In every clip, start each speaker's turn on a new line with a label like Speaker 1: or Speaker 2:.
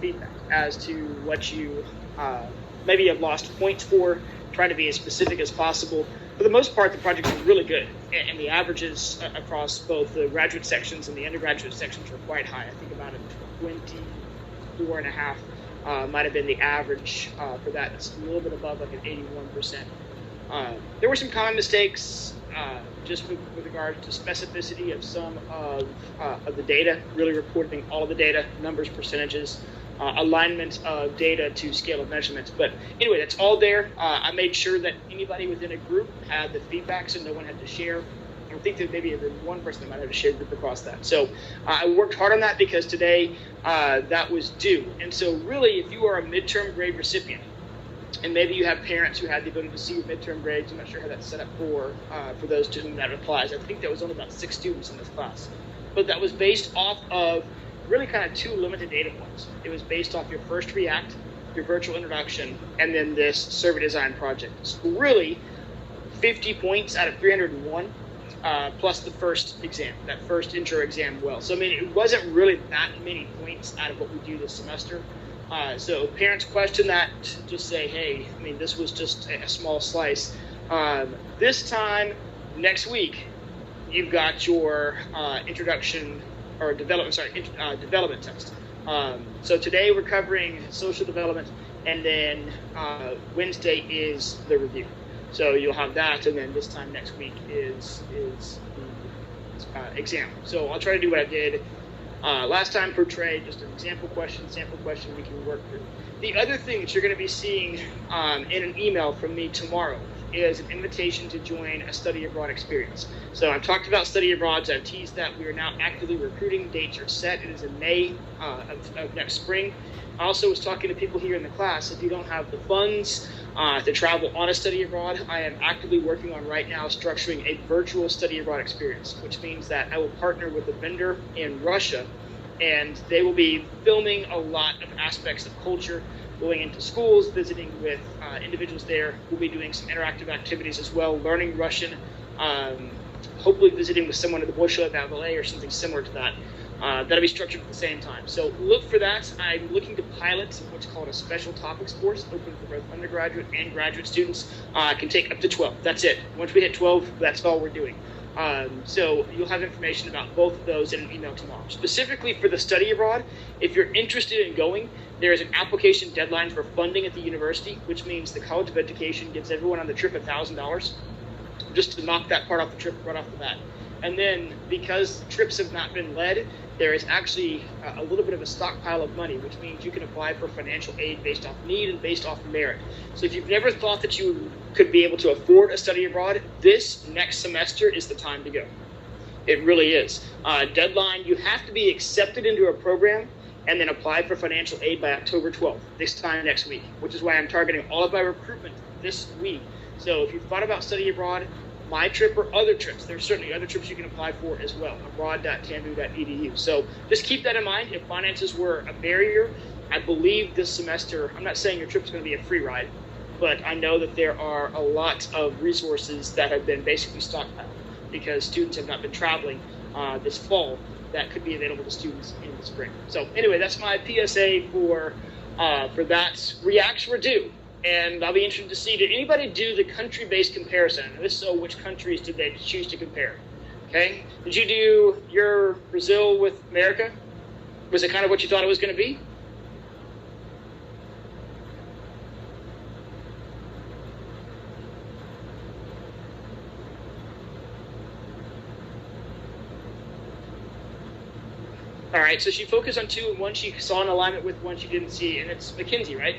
Speaker 1: feedback as to what you maybe have lost points for, trying to be as specific as possible. For the most part, the projects are really good, and the averages across both the graduate sections and the undergraduate sections are quite high. I think about a 24 and a half might have been the average for that. It's a little bit above like an 81%. There were some common mistakes just with regard to specificity of some of the data, really reporting all of the data, numbers, percentages, alignment of data to scale of measurements. But anyway, that's all there. I made sure that anybody within a group had the feedback, so no one had to share. I think there maybe one person that might have a shared group across that. So I worked hard on that because today that was due. And so really, if you are a midterm grade recipient, and maybe you have parents who had the ability to see your midterm grades, I'm not sure how that's set up for those to whom that applies. I think there was only about 6 students in this class. But that was based off of really kind of 2 limited data points. It was based off your first React, your virtual introduction, and then this survey design project. So really, 50 points out of 301, plus the first exam, that first intro exam well. So I mean, it wasn't really that many points out of what we do this semester. So parents question that, just say, hey, I mean, this was just a small slice. This time, next week, you've got your introduction or development test. So today we're covering social development, and then Wednesday is the review. So you'll have that, and then this time next week is the exam. So I'll try to do what I did last time, portray just an sample question we can work through. The other thing that you're going to be seeing in an email from me tomorrow is an invitation to join a study abroad experience. So I've talked about study abroads. I've teased that we are now actively recruiting. Dates are set. It is in May of next spring. I also was talking to people here in the class. If you don't have the funds to travel on a study abroad, I am actively working on right now structuring a virtual study abroad experience, which means that I will partner with a vendor in Russia, and they will be filming a lot of aspects of culture, going into schools, visiting with individuals there. We'll be doing some interactive activities as well, learning Russian, hopefully visiting with someone at the Bolshoi Ballet or something similar to that. That'll be structured at the same time. So look for that. I'm looking to pilot what's called a special topics course, open for both undergraduate and graduate students. Can take up to 12. That's it. Once we hit 12, that's all we're doing. So you'll have information about both of those in an email tomorrow. Specifically for the study abroad, if you're interested in going, there is an application deadline for funding at the university, which means the College of Education gives everyone on the trip $1,000 just to knock that part off the trip right off the bat. And then because trips have not been led, there is actually a little bit of a stockpile of money, which means you can apply for financial aid based off need and based off merit. So if you've never thought that you could be able to afford a study abroad, this next semester is the time to go. It really is. Deadline, you have to be accepted into a program and then apply for financial aid by October 12th, this time next week, which is why I'm targeting all of my recruitment this week. So if you've thought about study abroad, my trip or other trips, there's certainly other trips you can apply for as well, abroad.tandu.edu. So just keep that in mind. If finances were a barrier, I believe this semester, I'm not saying your trip's going to be a free ride, but I know that there are a lot of resources that have been basically stockpiled because students have not been traveling this fall that could be available to students in the spring. So anyway, that's my PSA for that. Reacts were due. And I'll be interested to see, did anybody do the country-based comparison? And if so, which countries did they choose to compare? Okay, did you do your Brazil with America? Was it kind of what you thought it was going to be? All right, so she focused on 2, and 1 she saw an alignment with, 1 she didn't see, and it's McKinsey, right?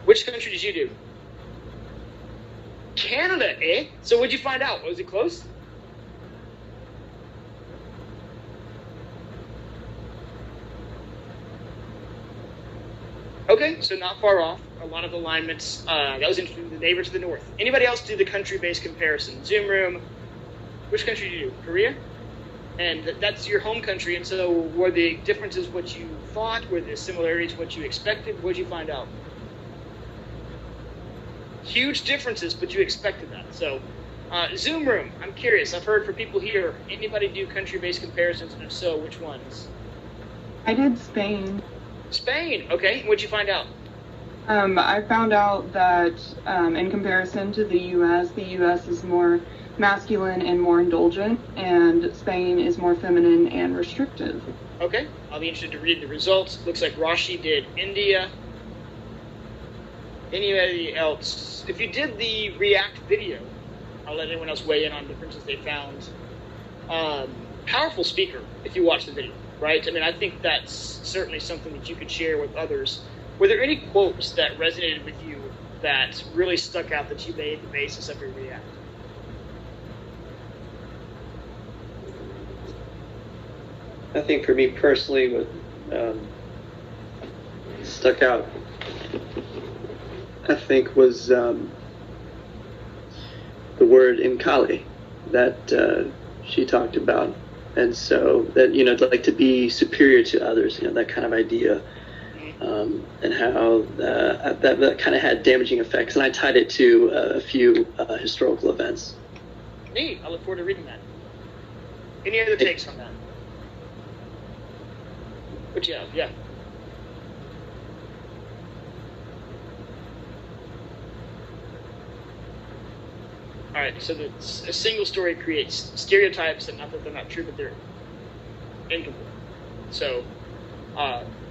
Speaker 1: Which country did you do? Canada, eh? So what'd you find out? Was it close? Okay, so not far off. A lot of alignments. That was interesting. The neighbor to the north. Anybody else do the country-based comparison? Zoom room. Which country did you do? Korea? And that's your home country. And so were the differences what you thought? Were the similarities what you expected? What did you find out? Huge differences, but you expected that. So Zoom room, I'm curious. I've heard from people here, anybody do country-based comparisons? And if so, which ones?
Speaker 2: I did Spain.
Speaker 1: Spain. Okay, what'd you find out?
Speaker 2: I found out that in comparison to the U.S. is more masculine and more indulgent, and Spain is more feminine and restrictive.
Speaker 1: Okay, I'll be interested to read the results. Looks like Rashi did India. Anybody else? If you did the React video, I'll let anyone else weigh in on differences they found. Powerful speaker, if you watch the video, right? I mean, I think that's certainly something that you could share with others. Were there any quotes that resonated with you that really stuck out that you made the basis of your React?
Speaker 3: I think for me personally, what stuck out, I think, was the word "inkali" that she talked about, and so that, you know, like to be superior to others, you know, that kind of idea, and how that kind of had damaging effects, and I tied it to a few historical events.
Speaker 1: Neat. I look forward to reading that. Any other takes on that? What you have? Yeah. All right, so a single story creates stereotypes, and not that they're not true, but they're incomplete. So,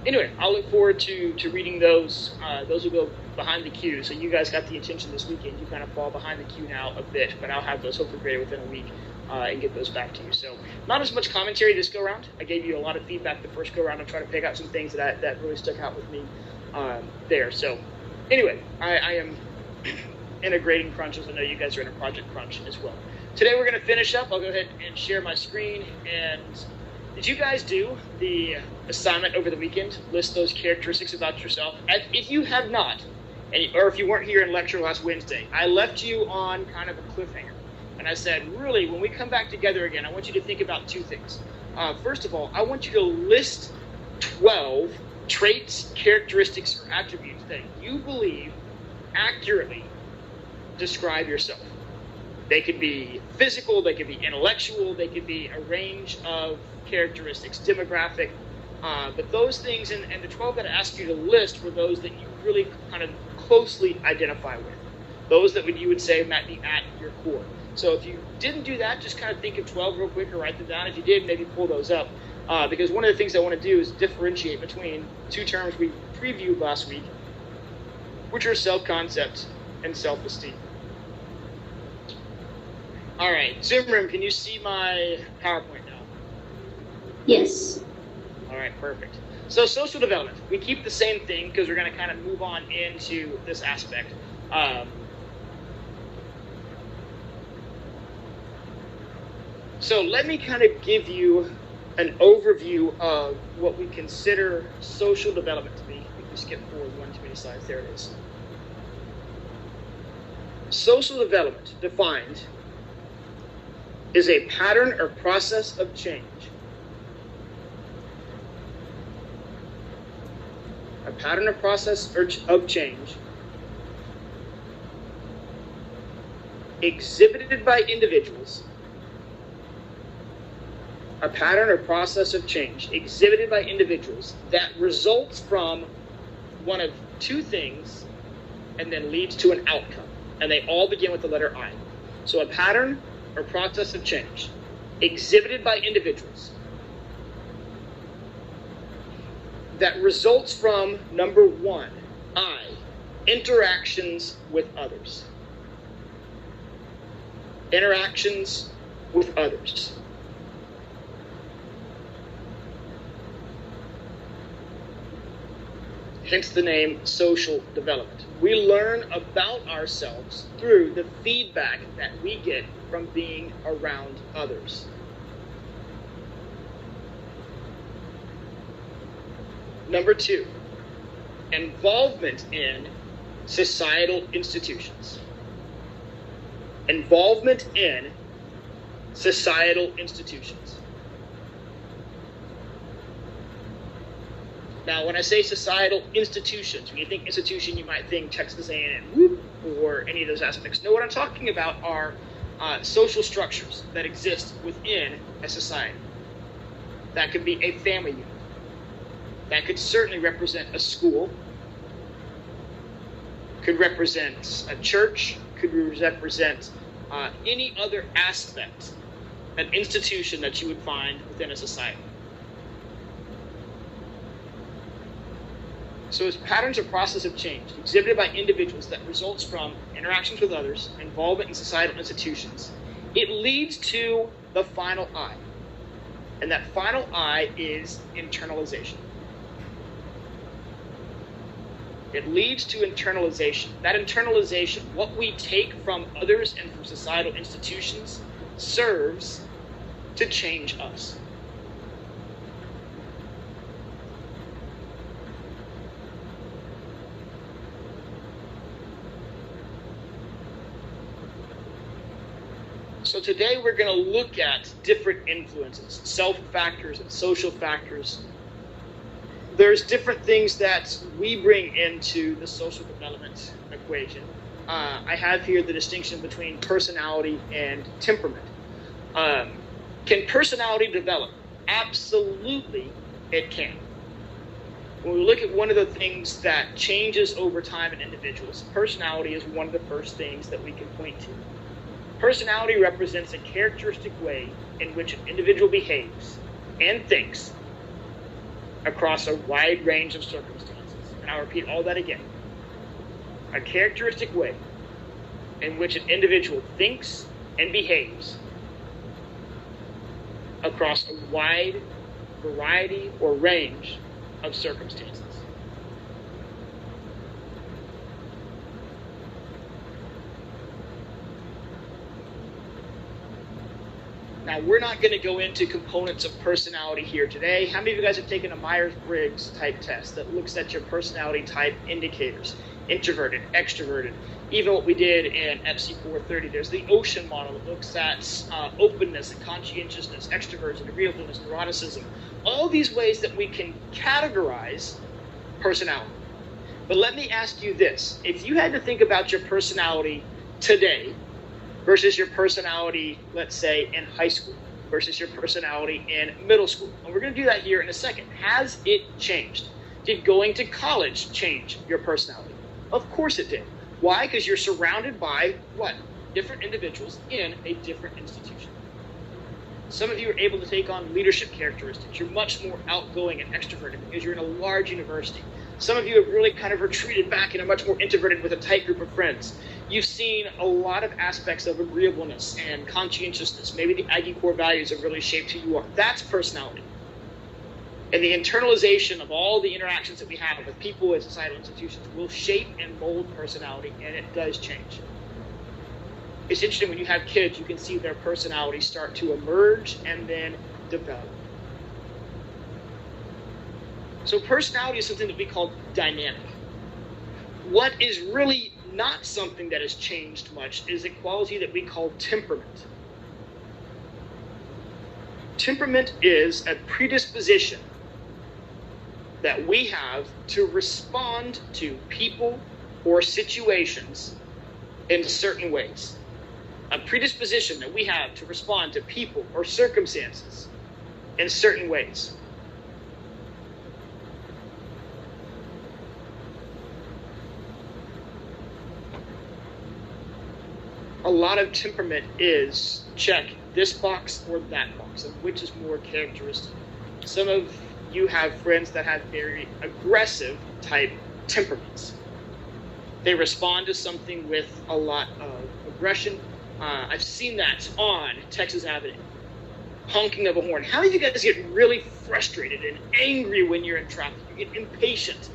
Speaker 1: anyway, I'll look forward to reading those. Those will go behind the queue. So you guys got the attention this weekend. You kind of fall behind the queue now a bit, but I'll have those hopefully graded within a week and get those back to you. So not as much commentary this go round. I gave you a lot of feedback the first go round. I'm trying to pick out some things that really stuck out with me there. So anyway, I am in a grading crunch, as I know you guys are in a project crunch as well. Today we're going to finish up. I'll go ahead and share my screen. And did you guys do the assignment over the weekend? List those characteristics about yourself. If you have not, or if you weren't here in lecture last Wednesday, I left you on kind of a cliffhanger. And I said, really, when we come back together again, I want you to think about two things. First of all, I want you to list 12 traits, characteristics, or attributes that you believe accurately describe yourself. They could be physical, they could be intellectual, they could be a range of characteristics, demographic, but those things, and the 12 that I asked you to list were those that you really kind of closely identify with. Those that you would say might be at your core. So if you didn't do that, just kind of think of 12 real quick or write them down. If you did, maybe pull those up. Because one of the things I want to do is differentiate between two terms we previewed last week, which are self-concept and self-esteem. All right, Zoom room, can you see my PowerPoint now?
Speaker 4: Yes.
Speaker 1: All right, perfect. So social development, we keep the same thing because we're going to kind of move on into this aspect. So let me kind of give you an overview of what we consider social development to be. We can skip forward one too many slides. There it is. Social development, defined, is a pattern or process of change. A pattern or process of change exhibited by individuals. A pattern or process of change exhibited by individuals that results from one of two things and then leads to an outcome. And they all begin with the letter I. So a pattern or process of change exhibited by individuals that results from, number one, I, interactions with others. Interactions with others. Hence the name social development. We learn about ourselves through the feedback that we get from being around others. Number two, involvement in societal institutions. Involvement in societal institutions. Now, when I say societal institutions, when you think institution, you might think Texas A&M or any of those aspects. No, what I'm talking about are social structures that exist within a society. That could be a family unit. That could certainly represent a school, could represent a church, could represent any other aspect, an institution that you would find within a society. So as patterns or process of change exhibited by individuals that results from interactions with others, involvement in societal institutions, it leads to the final I. And that final I is internalization. It leads to internalization. That internalization, what we take from others and from societal institutions, serves to change us. So today we're going to look at different influences, self-factors and social factors. There's different things that we bring into the social development equation. I have here the distinction between personality and temperament. Can personality develop? Absolutely, it can. When we look at one of the things that changes over time in individuals, personality is one of the first things that we can point to. Personality represents a characteristic way in which an individual behaves and thinks across a wide range of circumstances. And I'll repeat all that again. A characteristic way in which an individual thinks and behaves across a wide variety or range of circumstances. Now, we're not going to go into components of personality here today. How many of you guys have taken a Myers-Briggs type test that looks at your personality type indicators? Introverted, extroverted, even what we did in EPSY 430. There's the ocean model that looks at openness and conscientiousness, extroversion, agreeableness, neuroticism. All these ways that we can categorize personality. But let me ask you this. If you had to think about your personality today versus your personality, let's say, in high school, versus your personality in middle school. And we're going to do that here in a second. Has it changed? Did going to college change your personality? Of course it did. Why? Because you're surrounded by what? Different individuals in a different institution. Some of you are able to take on leadership characteristics. You're much more outgoing and extroverted because you're in a large university. Some of you have really kind of retreated back and are much more introverted with a tight group of friends. You've seen a lot of aspects of agreeableness and conscientiousness. Maybe the Aggie core values have really shaped who you are. That's personality. And the internalization of all the interactions that we have with people and societal institutions will shape and mold personality, and it does change. It's interesting, when you have kids, you can see their personalities start to emerge and then develop. So personality is something that we call dynamic. What is really not something that has changed much is a quality that we call temperament. Temperament is a predisposition that we have to respond to people or situations in certain ways. A predisposition that we have to respond to people or circumstances in certain ways. A lot of temperament is check this box or that box, and which is more characteristic. Some of you have friends that have very aggressive type temperaments. They respond to something with a lot of aggression. I've seen that on Texas Avenue. Honking of a horn. How many of you guys get really frustrated and angry when you're in traffic? You get impatient.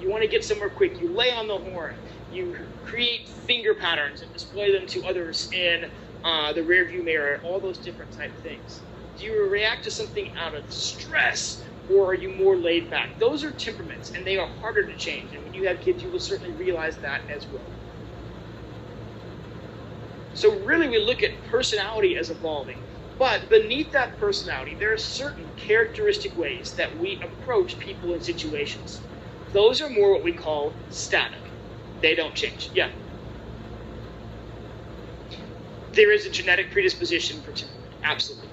Speaker 1: You want to get somewhere quick. You lay on the horn. You create finger patterns and display them to others in the rearview mirror, all those different type things. Do you react to something out of stress, or are you more laid back? Those are temperaments, and they are harder to change. And when you have kids, you will certainly realize that as well. So really, we look at personality as evolving. But beneath that personality, there are certain characteristic ways that we approach people and situations. Those are more what we call static. They don't change. Yeah. There is a genetic predisposition for temperament. Absolutely.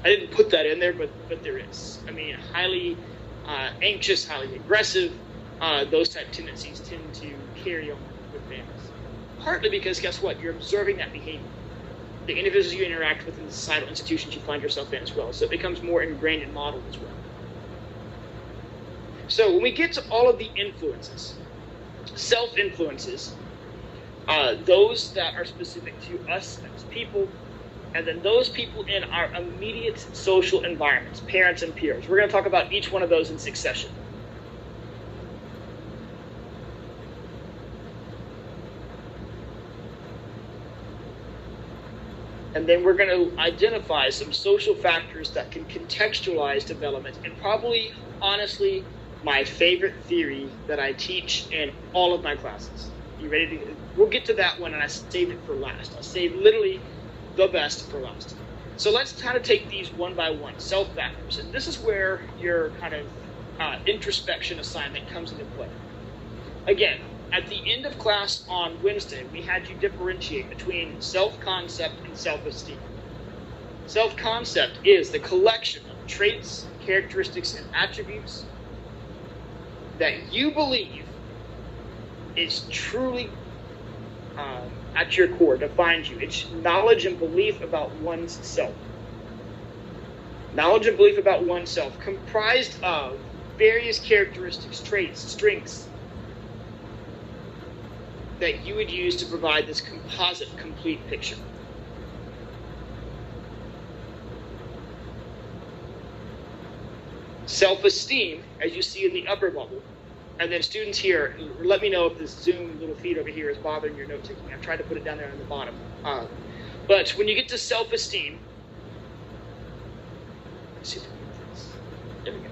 Speaker 1: I didn't put that in there, but there is. I mean, highly anxious, highly aggressive, those type tendencies tend to carry on with families. Partly because, guess what? You're observing that behavior. The individuals you interact with in the societal institutions you find yourself in as well. So it becomes more ingrained and modeled as well. So when we get to all of the influences, self-influences, those that are specific to us as people, and then those people in our immediate social environments, parents and peers. We're going to talk about each one of those in succession. And then we're going to identify some social factors that can contextualize development, and probably, honestly, my favorite theory that I teach in all of my classes. You ready to? We'll get to that one, and I saved it for last. I saved literally the best for last. So let's kind of take these one by one, self factors, and this is where your kind of introspection assignment comes into play. Again, at the end of class on Wednesday, we had you differentiate between self-concept and self-esteem. Self-concept is the collection of traits, characteristics, and attributes that you believe is truly at your core, defines you. It's knowledge and belief about one's self. Knowledge and belief about oneself, comprised of various characteristics, traits, strengths that you would use to provide this composite, complete picture. Self-esteem, as you see in the upper bubble, and then students here, let me know if this Zoom little feed over here is bothering your note-taking. I've tried to put it down there on the bottom. But when you get to self-esteem, let's see if I can get this. There we go.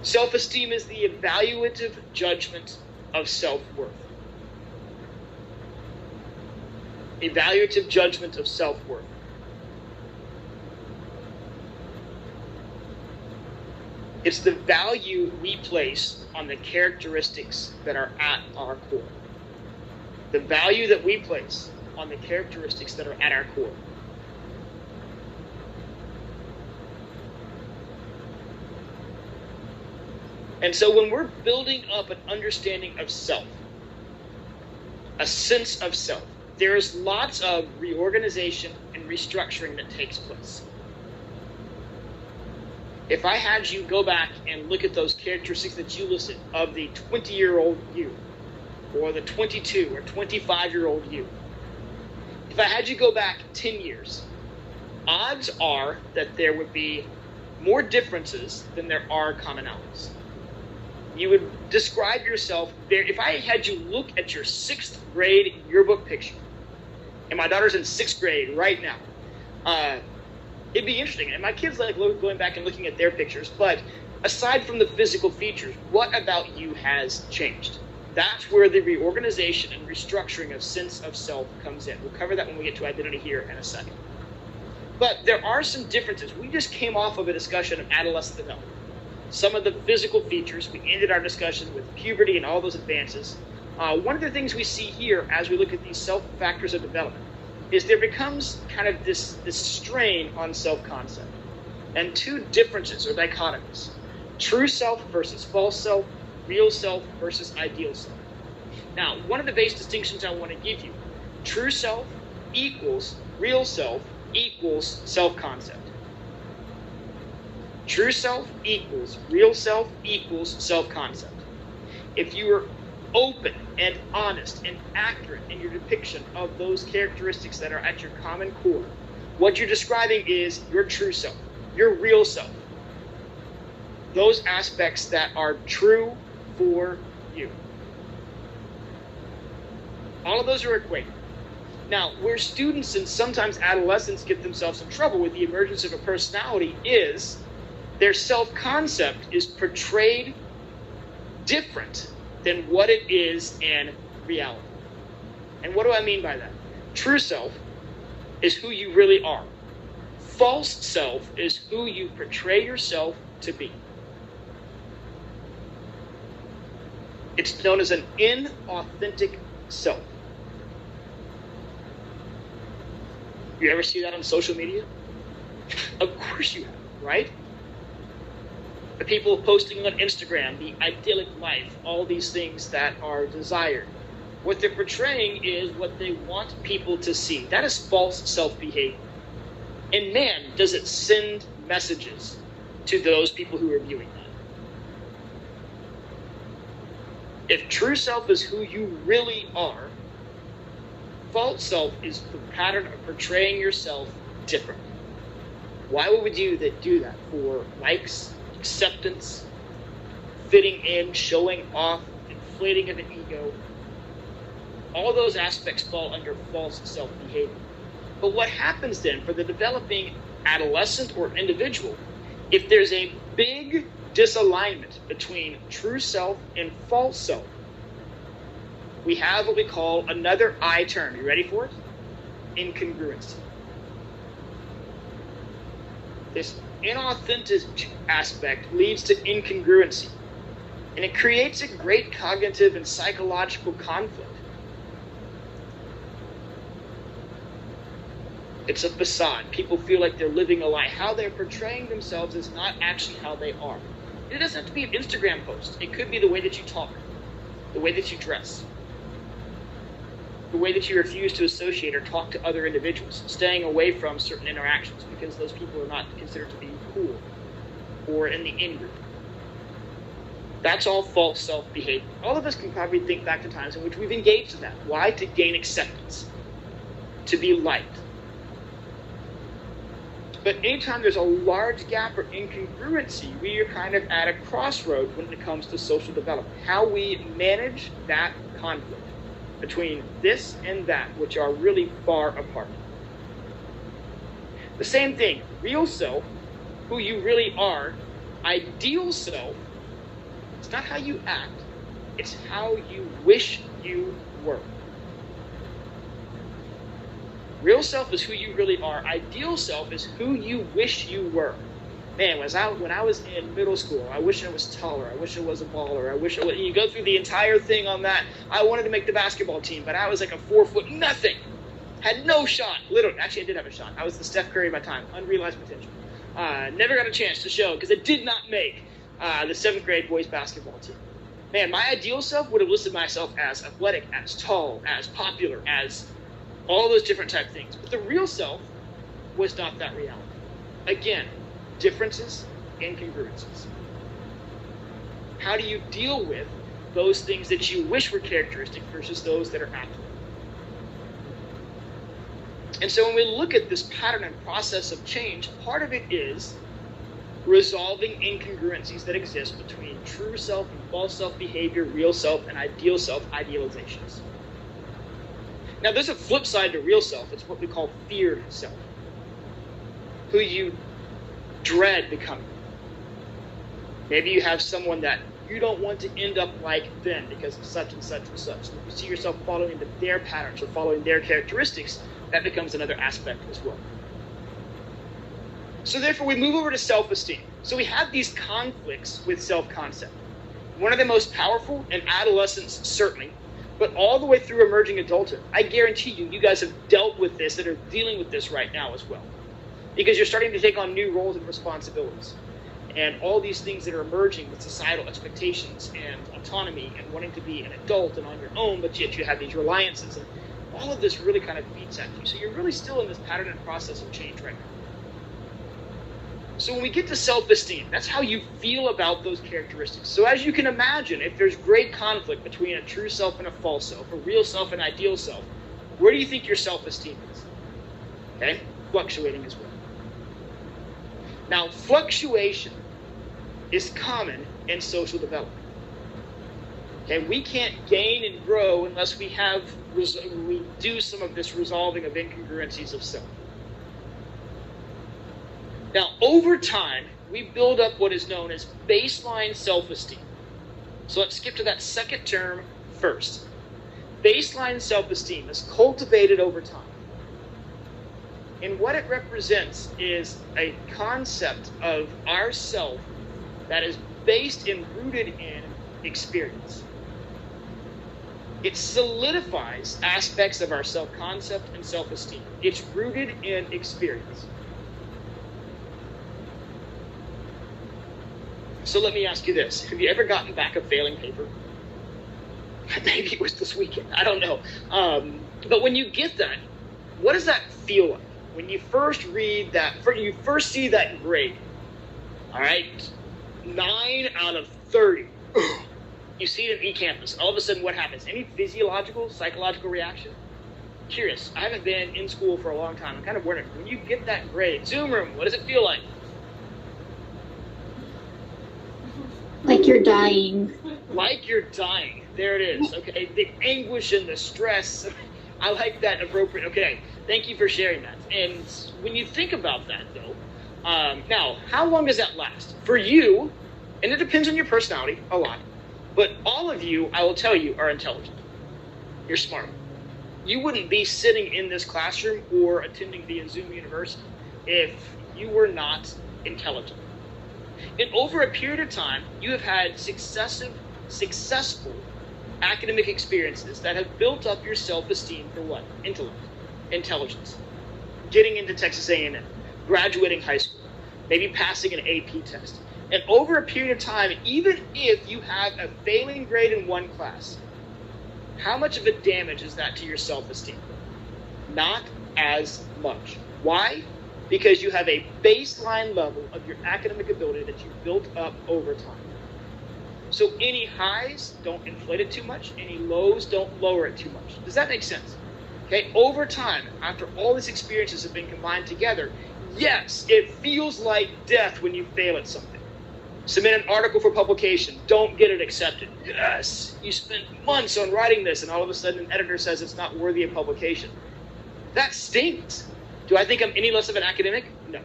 Speaker 1: Self-esteem is the evaluative judgment of self-worth. Evaluative judgment of self-worth. It's the value we place on the characteristics that are at our core. The value that we place on the characteristics that are at our core. And so when we're building up an understanding of self, a sense of self, there's lots of reorganization and restructuring that takes place. If I had you go back and look at those characteristics that you listed of the 20-year-old you, or the 22 or 25-year-old you, if I had you go back 10 years, odds are that there would be more differences than there are commonalities. You would describe yourself there. If I had you look at your 6th grade yearbook picture, and my daughter's in 6th grade right now, it'd be interesting. And my kids like going back and looking at their pictures, but aside from the physical features, what about you has changed? That's where the reorganization and restructuring of sense of self comes in. We'll cover that when we get to identity here in a second. But there are some differences. We just came off of a discussion of adolescent development. Some of the physical features, we ended our discussion with puberty and all those advances. One of the things we see here as we look at these self-factors of development is there becomes kind of this strain on self-concept. And two differences or dichotomies. True self versus false self, real self versus ideal self. Now, one of the base distinctions I want to give you, true self equals real self equals self-concept. True self equals real self equals self-concept. If you are open and honest and accurate in your depiction of those characteristics that are at your common core, what you're describing is your true self, your real self. Those aspects that are true for you. All of those are equated. Now, where students and sometimes adolescents get themselves in trouble with the emergence of a personality is their self-concept is portrayed different than what it is in reality. And what do I mean by that? True self is who you really are. False self is who you portray yourself to be. It's known as an inauthentic self. You ever see that on social media? Of course you have, right? The people posting on Instagram, the idyllic life, all these things that are desired. What they're portraying is what they want people to see. That is false self-behavior. And man, does it send messages to those people who are viewing that. If true self is who you really are, false self is the pattern of portraying yourself differently. Why would we do that? For likes, acceptance, fitting in, showing off, inflating of an ego. All those aspects fall under false self-behavior. But what happens then for the developing adolescent or individual, if there's a big disalignment between true self and false self, we have what we call another I term. You ready for it? Incongruency. This inauthentic aspect leads to incongruency, and it creates a great cognitive and psychological conflict. It's a facade. People feel like they're living a lie. How they're portraying themselves is not actually how they are. It doesn't have to be an Instagram post. It could be the way that you talk, the way that you dress, the way that you refuse to associate or talk to other individuals, staying away from certain interactions because those people are not considered to be cool or in the in-group. That's all false self-behavior. All of us can probably think back to times in which we've engaged in that. Why? To gain acceptance, to be liked. But anytime there's a large gap or incongruency, we are kind of at a crossroad when it comes to social development. How we manage that conflict between this and that, which are really far apart. The same thing, real self, who you really are, ideal self, it's not how you act, it's how you wish you were. Real self is who you really are. Ideal self is who you wish you were. Man, when I was in middle school, I wish I was taller. I wish I was a baller. I wish I was. You go through the entire thing on that. I wanted to make the basketball team, but I was like a 4-foot nothing. Had no shot. Literally, actually, I did have a shot. I was the Steph Curry of my time. Unrealized potential. Never got a chance to show because I did not make the 7th grade boys basketball team. Man, my ideal self would have listed myself as athletic, as tall, as popular, as all those different type things. But the real self was not that reality. Again, differences, incongruencies. How do you deal with those things that you wish were characteristic versus those that are actual? And so when we look at this pattern and process of change, part of it is resolving incongruencies that exist between true self and false self behavior, real self and ideal self idealizations. Now, there's a flip side to real self. It's what we call feared self, who you dread becoming. Maybe you have someone that you don't want to end up like them because of such and such and such. And if you see yourself following their patterns or following their characteristics, that becomes another aspect as well. So therefore, we move over to self-esteem. So we have these conflicts with self-concept. One of the most powerful in adolescence, certainly, but all the way through emerging adulthood. I guarantee you guys have dealt with this and are dealing with this right now as well. Because you're starting to take on new roles and responsibilities. And all these things that are emerging with societal expectations and autonomy and wanting to be an adult and on your own, but yet you have these reliances. And all of this really kind of beats at you. So you're really still in this pattern and process of change right now. So when we get to self-esteem, that's how you feel about those characteristics. So as you can imagine, if there's great conflict between a true self and a false self, a real self and ideal self, where do you think your self-esteem is? Okay? Fluctuating as well. Now, fluctuation is common in social development. Okay? We can't gain and grow unless we do some of this resolving of incongruencies of self. Now, over time, we build up what is known as baseline self-esteem. So let's skip to that second term first. Baseline self-esteem is cultivated over time. And what it represents is a concept of ourself that is based and rooted in experience. It solidifies aspects of our self-concept and self-esteem. It's rooted in experience. So let me ask you this. Have you ever gotten back a failing paper? Maybe it was this weekend. I don't know. But when you get that, what does that feel like? When you first read that, you first see that grade, all right, 9 out of 30. You see it in eCampus. All of a sudden, what happens? Any physiological, psychological reaction? Curious. I haven't been in school for a long time. I'm kind of wondering, when you get that grade, Zoom room, what does it feel like?
Speaker 4: Like you're dying.
Speaker 1: Like you're dying. There it is. Okay. The anguish and the stress. I like that appropriate. Okay. Thank you for sharing that. And when you think about that, though, now, how long does that last? For you, and it depends on your personality a lot, but all of you, I will tell you, are intelligent. You're smart. You wouldn't be sitting in this classroom or attending via Zoom University if you were not intelligent. And over a period of time, you have had successful academic experiences that have built up your self-esteem for what? Intellect, intelligence, getting into Texas A&M, graduating high school, maybe passing an AP test. And over a period of time, even if you have a failing grade in one class, how much of a damage is that to your self-esteem? Not as much. Why? Because you have a baseline level of your academic ability that you've built up over time. So any highs, don't inflate it too much. Any lows, don't lower it too much. Does that make sense? Okay, over time, after all these experiences have been combined together, yes, it feels like death when you fail at something. Submit an article for publication, don't get it accepted. Yes, you spent months on writing this, and all of a sudden an editor says it's not worthy of publication. That stings. Do I think I'm any less of an academic? No.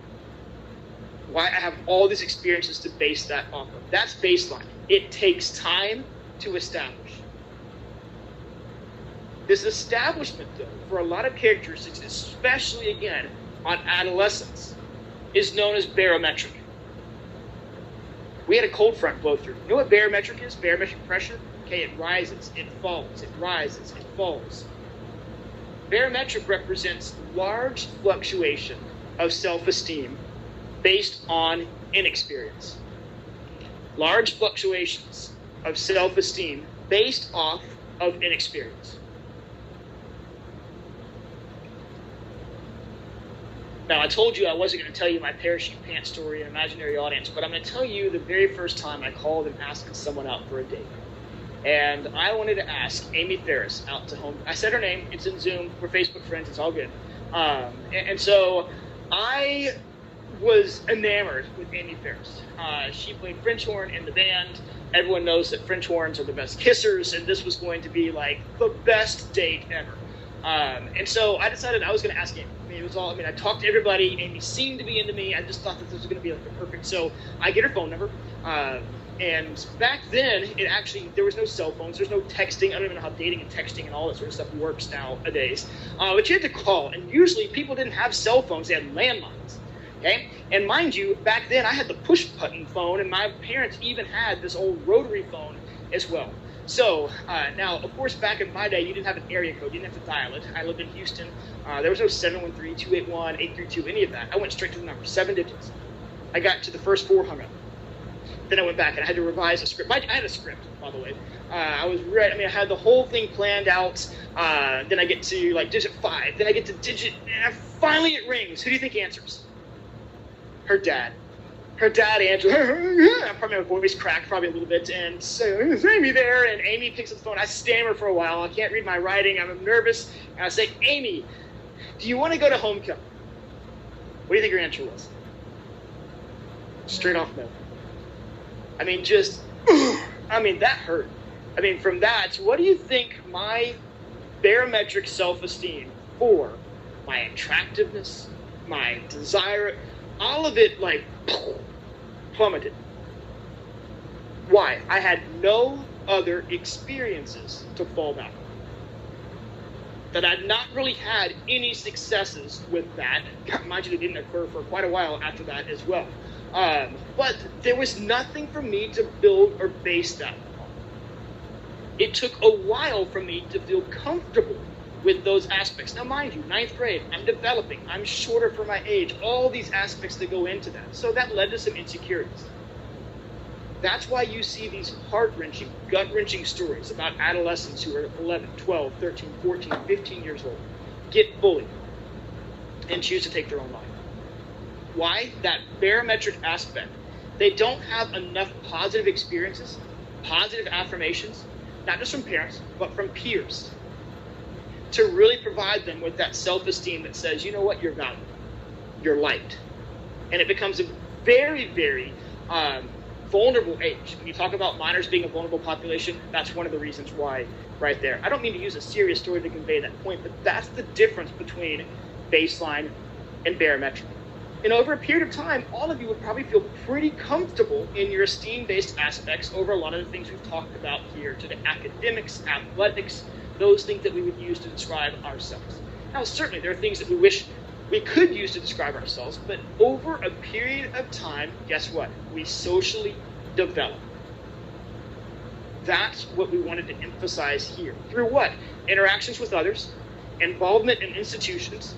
Speaker 1: Why? I have all these experiences to base that off of. That's baseline. It takes time to establish. This establishment, though, for a lot of characteristics, especially, again, on adolescence, is known as barometric. We had a cold front blow through. You know what barometric is? Barometric pressure? Okay, it rises, it falls, it rises, it falls. Barometric represents large fluctuation of self-esteem based on inexperience. Large fluctuations of self-esteem based off of inexperience. Now, I told you I wasn't going to tell you my parachute pants story in an imaginary audience, but I'm going to tell you the very first time I called and asked someone out for a date. And I wanted to ask Amy Ferris out to home. I said her name. It's in Zoom. We're Facebook friends. It's all good. And so I was enamored with Amy Ferris. She played French horn in the band. Everyone knows that French horns are the best kissers, and this was going to be like the best date ever. And so I decided I was going to ask Amy. I talked to everybody. Amy seemed to be into me. I just thought that this was going to be like the perfect. So I get her phone number. And back then, there was no cell phones. There's no texting. I don't even know how dating and texting and all that sort of stuff works nowadays. But you had to call. And usually people didn't have cell phones. They had landlines. Okay? And mind you, back then I had the push button phone, and my parents even had this old rotary phone as well. So now, of course, back in my day, you didn't have an area code. You didn't have to dial it. I lived in Houston. There was no 713-281-832, any of that. I went straight to the number, 7 digits. I got to the first 4, hung up. Then I went back and I had to revise a script. I had a script, by the way. I was ready. I had the whole thing planned out. Then I get to digit 5. Then I get to digit. Finally, it rings. Who do you think answers? Her dad. Her dad answers. Probably my voice cracked probably a little bit. And so, is Amy there? And Amy picks up the phone. I stammer for a while. I can't read my writing. I'm nervous. And I say, Amy, do you want to go to homecoming? What do you think her answer was? Straight off no. That hurt. From that, what do you think my barometric self-esteem for my attractiveness, my desire, all of it plummeted? Why? I had no other experiences to fall back on. That I'd not really had any successes with that. Mind you, it didn't occur for quite a while after that as well. But there was nothing for me to build or base that on. It took a while for me to feel comfortable with those aspects. Now, mind you, 9th grade, I'm developing. I'm shorter for my age. All these aspects that go into that. So that led to some insecurities. That's why you see these heart-wrenching, gut-wrenching stories about adolescents who are 11, 12, 13, 14, 15 years old, get bullied, and choose to take their own life. Why? That barometric aspect. They don't have enough positive experiences, positive affirmations, not just from parents, but from peers, to really provide them with that self-esteem that says, you know what, you're valued, you're liked. And it becomes a very, very vulnerable age. When you talk about minors being a vulnerable population, that's one of the reasons why right there. I don't mean to use a serious story to convey that point, but that's the difference between baseline and barometric. And over a period of time, all of you would probably feel pretty comfortable in your esteem-based aspects over a lot of the things we've talked about here today. Academics, athletics, those things that we would use to describe ourselves. Now, certainly there are things that we wish we could use to describe ourselves, but over a period of time, guess what? We socially develop. That's what we wanted to emphasize here. Through what? Interactions with others, involvement in institutions,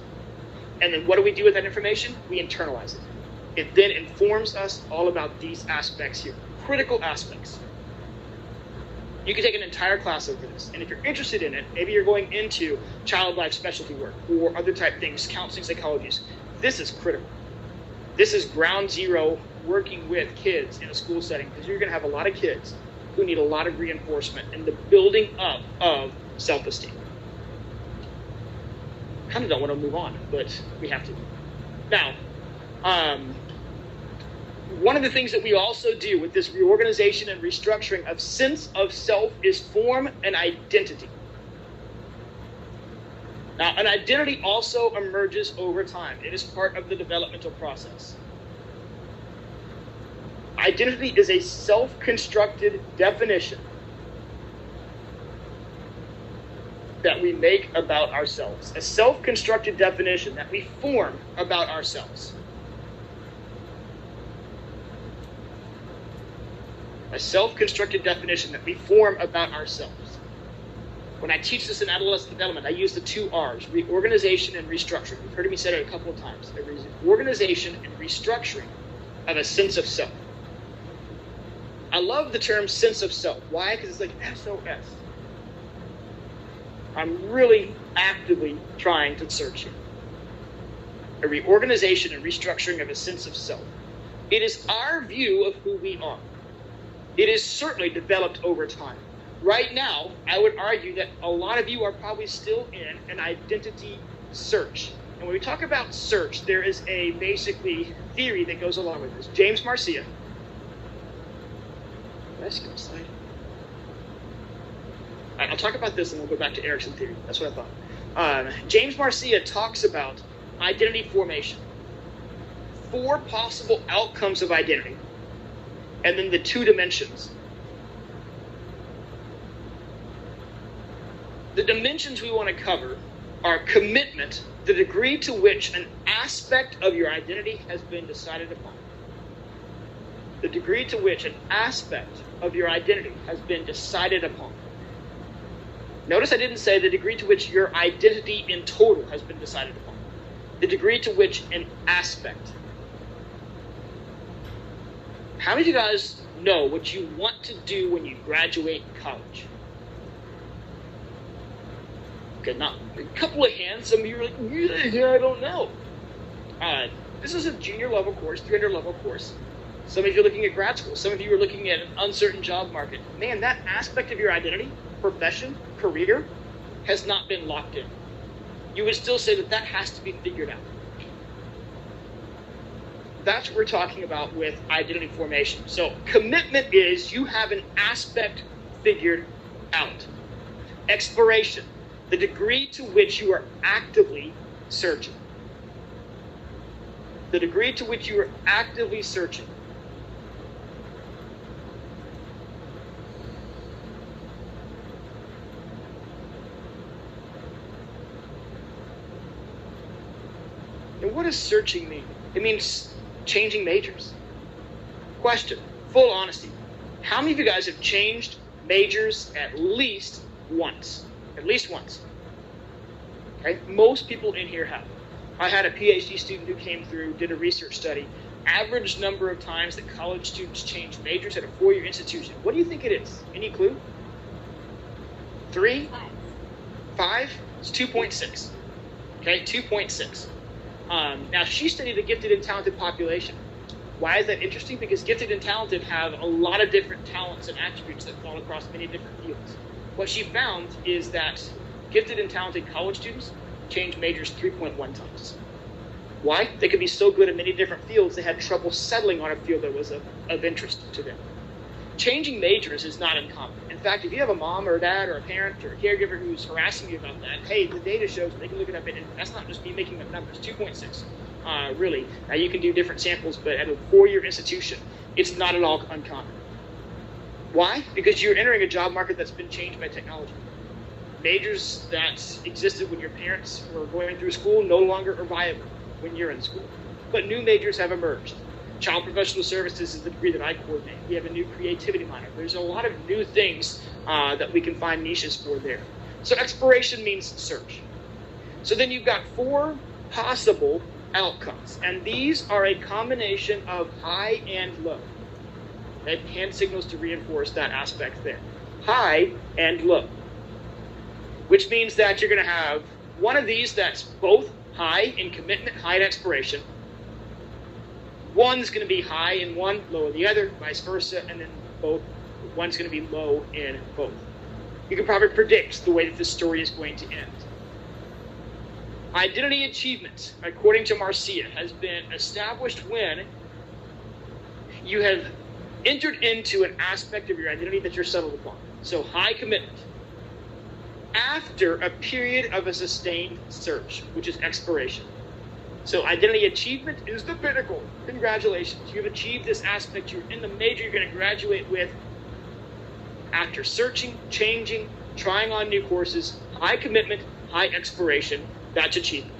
Speaker 1: and then what do we do with that information? We internalize it. It then informs us all about these aspects here, critical aspects. You can take an entire class over this, and if you're interested in it, maybe you're going into child life specialty work or other type things, counseling psychologies. This is critical. This is ground zero working with kids in a school setting, because you're going to have a lot of kids who need a lot of reinforcement in the building up of self-esteem. Kind of don't want to move on, but we have to. Now, one of the things that we also do with this reorganization and restructuring of sense of self is form an identity. Now, an identity also emerges over time. It is part of the developmental process. Identity is a self-constructed definition that we make about ourselves, a self-constructed definition that we form about ourselves. A self-constructed definition that we form about ourselves. When I teach this in adolescent development, I use the 2 R's, reorganization and restructuring. You've heard me say it a couple of times. Reorganization and restructuring of a sense of self. I love the term sense of self. Why? Because it's like SOS. I'm really actively trying to search here. A reorganization and restructuring of a sense of self. It is our view of who we are. It is certainly developed over time. Right now, I would argue that a lot of you are probably still in an identity search. And when we talk about search, there is a basically theory that goes along with this. James Marcia. Did I skip a slide? All right, I'll talk about this and we'll go back to Erikson theory. That's what I thought. James Marcia talks about identity formation. 4 possible outcomes of identity. And then the 2 dimensions. The dimensions we want to cover are commitment, the degree to which an aspect of your identity has been decided upon. The degree to which an aspect of your identity has been decided upon. Notice I didn't say the degree to which your identity in total has been decided upon. The degree to which an aspect. How many of you guys know what you want to do when you graduate college? Okay, not a couple of hands. Some of you are like, yeah, I don't know. This is a junior level course, 300 level course. Some of you are looking at grad school. Some of you are looking at an uncertain job market. Man, that aspect of your identity, profession, career, has not been locked in. You would still say that has to be figured out. That's what we're talking about with identity formation. So commitment is you have an aspect figured out. Exploration, the degree to which you are actively searching. The degree to which you are actively searching. And what does searching mean? It means changing majors. Question, full honesty. How many of you guys have changed majors at least once? At least once. Okay, most people in here have. I had a PhD student who came through, did a research study, average number of times that college students change majors at a four-year institution. What do you think it is? Any clue? 3? 5? It's 2.6. Okay, 2.6. Now, she studied a gifted and talented population. Why is that interesting? Because gifted and talented have a lot of different talents and attributes that fall across many different fields. What she found is that gifted and talented college students change majors 3.1 times. Why? They could be so good in many different fields, they had trouble settling on a field that was of interest to them. Changing majors is not uncommon. In fact, if you have a mom or a dad or a parent or a caregiver who's harassing you about that, hey, the data shows, they can look it up, and that's not just me making up numbers, 2.6. Really. Now, you can do different samples, but at a four-year institution, it's not at all uncommon. Why? Because you're entering a job market that's been changed by technology. Majors that existed when your parents were going through school no longer are viable when you're in school. But new majors have emerged. Child Professional Services is the degree that I coordinate. We have a new creativity minor. There's a lot of new things that we can find niches for there. So exploration means search. So then you've got 4 possible outcomes, and these are a combination of high and low. They have hand signals to reinforce that aspect there. High and low. Which means that you're going to have one of these that's both high in commitment, high in exploration. One's going to be high in one, low in the other, vice versa, and then both. One's going to be low in both. You can probably predict the way that this story is going to end. Identity achievement, according to Marcia, has been established when you have entered into an aspect of your identity that you're settled upon. So high commitment. After a period of a sustained search, which is exploration. So identity achievement is the pinnacle. Congratulations. You've achieved this aspect. You're in the major you're going to graduate with. After searching, changing, trying on new courses, high commitment, high exploration, that's achievement.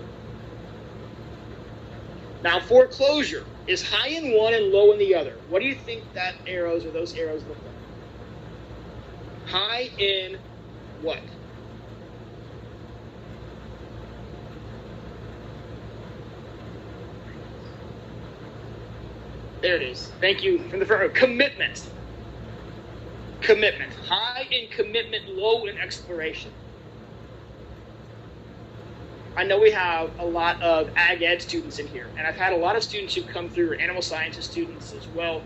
Speaker 1: Now foreclosure is high in one and low in the other. What do you think that arrows or those arrows look like? High in what? There it is. Thank you from the front row. Commitment. Commitment. High in commitment, low in exploration. I know we have a lot of ag ed students in here, and I've had a lot of students who've come through, animal sciences students as well,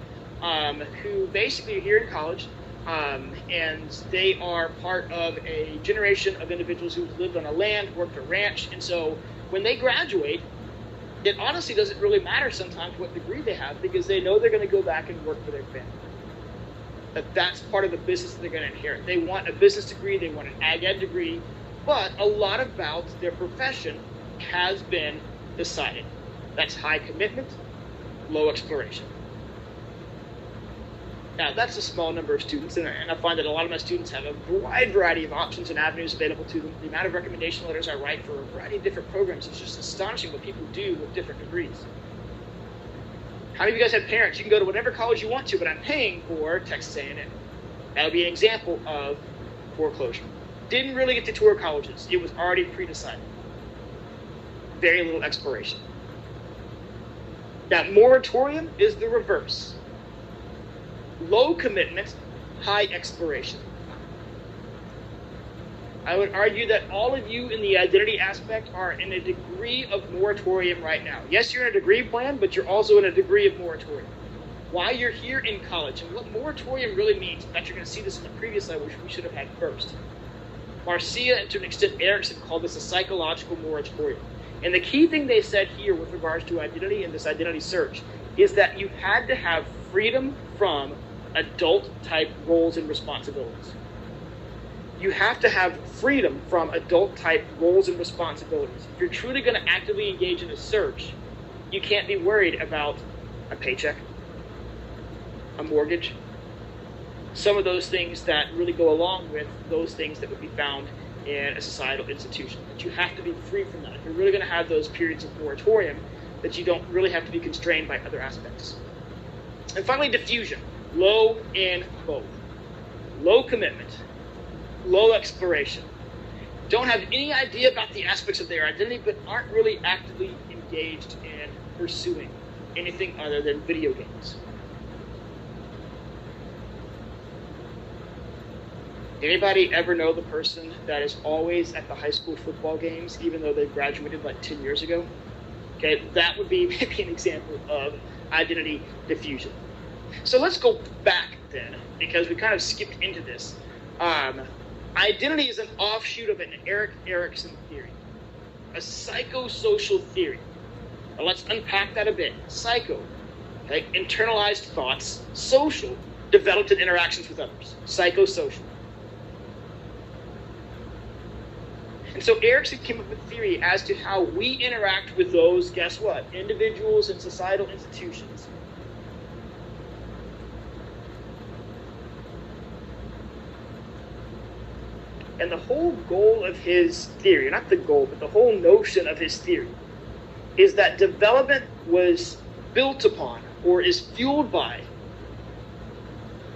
Speaker 1: who basically are here in college, and they are part of a generation of individuals who've lived on a land, worked a ranch, and so when they graduate, it honestly doesn't really matter sometimes what degree they have because they know they're going to go back and work for their family. That's part of the business that they're going to inherit. They want a business degree, they want an ag ed degree, but a lot about their profession has been decided. That's high commitment, low exploration. Now, that's a small number of students, and I find that a lot of my students have a wide variety of options and avenues available to them. The amount of recommendation letters I write for a variety of different programs is just astonishing what people do with different degrees. How many of you guys have parents? You can go to whatever college you want to, but I'm paying for Texas A&M. That would be an example of foreclosure. Didn't really get to tour colleges. It was already pre-decided. Very little exploration. Now, moratorium is the reverse. Low commitment, high exploration. I would argue that all of you in the identity aspect are in a degree of moratorium right now. Yes, you're in a degree plan, but you're also in a degree of moratorium. While you're here in college, and what moratorium really means, in fact, you're going to see this in the previous slide, which we should have had first. Marcia, and to an extent Erickson, called this a psychological moratorium. And the key thing they said here with regards to identity and this identity search is that you had to have freedom from adult-type roles and responsibilities. You have to have freedom from adult-type roles and responsibilities. If you're truly going to actively engage in a search, you can't be worried about a paycheck, a mortgage, some of those things that really go along with those things that would be found in a societal institution. That you have to be free from that. If you're really going to have those periods of moratorium, that you don't really have to be constrained by other aspects. And finally, diffusion. Low in both. Low commitment, low exploration. Don't have any idea about the aspects of their identity, but aren't really actively engaged in pursuing anything other than video games. Anybody ever know the person that is always at the high school football games, even though they graduated like 10 years ago? Okay, that would be maybe an example of identity diffusion. So let's go back then, because we kind of skipped into this. Identity is an offshoot of an Erik Erikson theory, a psychosocial theory. Now let's unpack that a bit. Psycho, okay, internalized thoughts. Social, developed in interactions with others. Psychosocial. And so Erikson came up with a theory as to how we interact with those, guess what, individuals and societal institutions. And the whole goal of his theory, not the goal, but the whole notion of his theory, is that development was built upon or is fueled by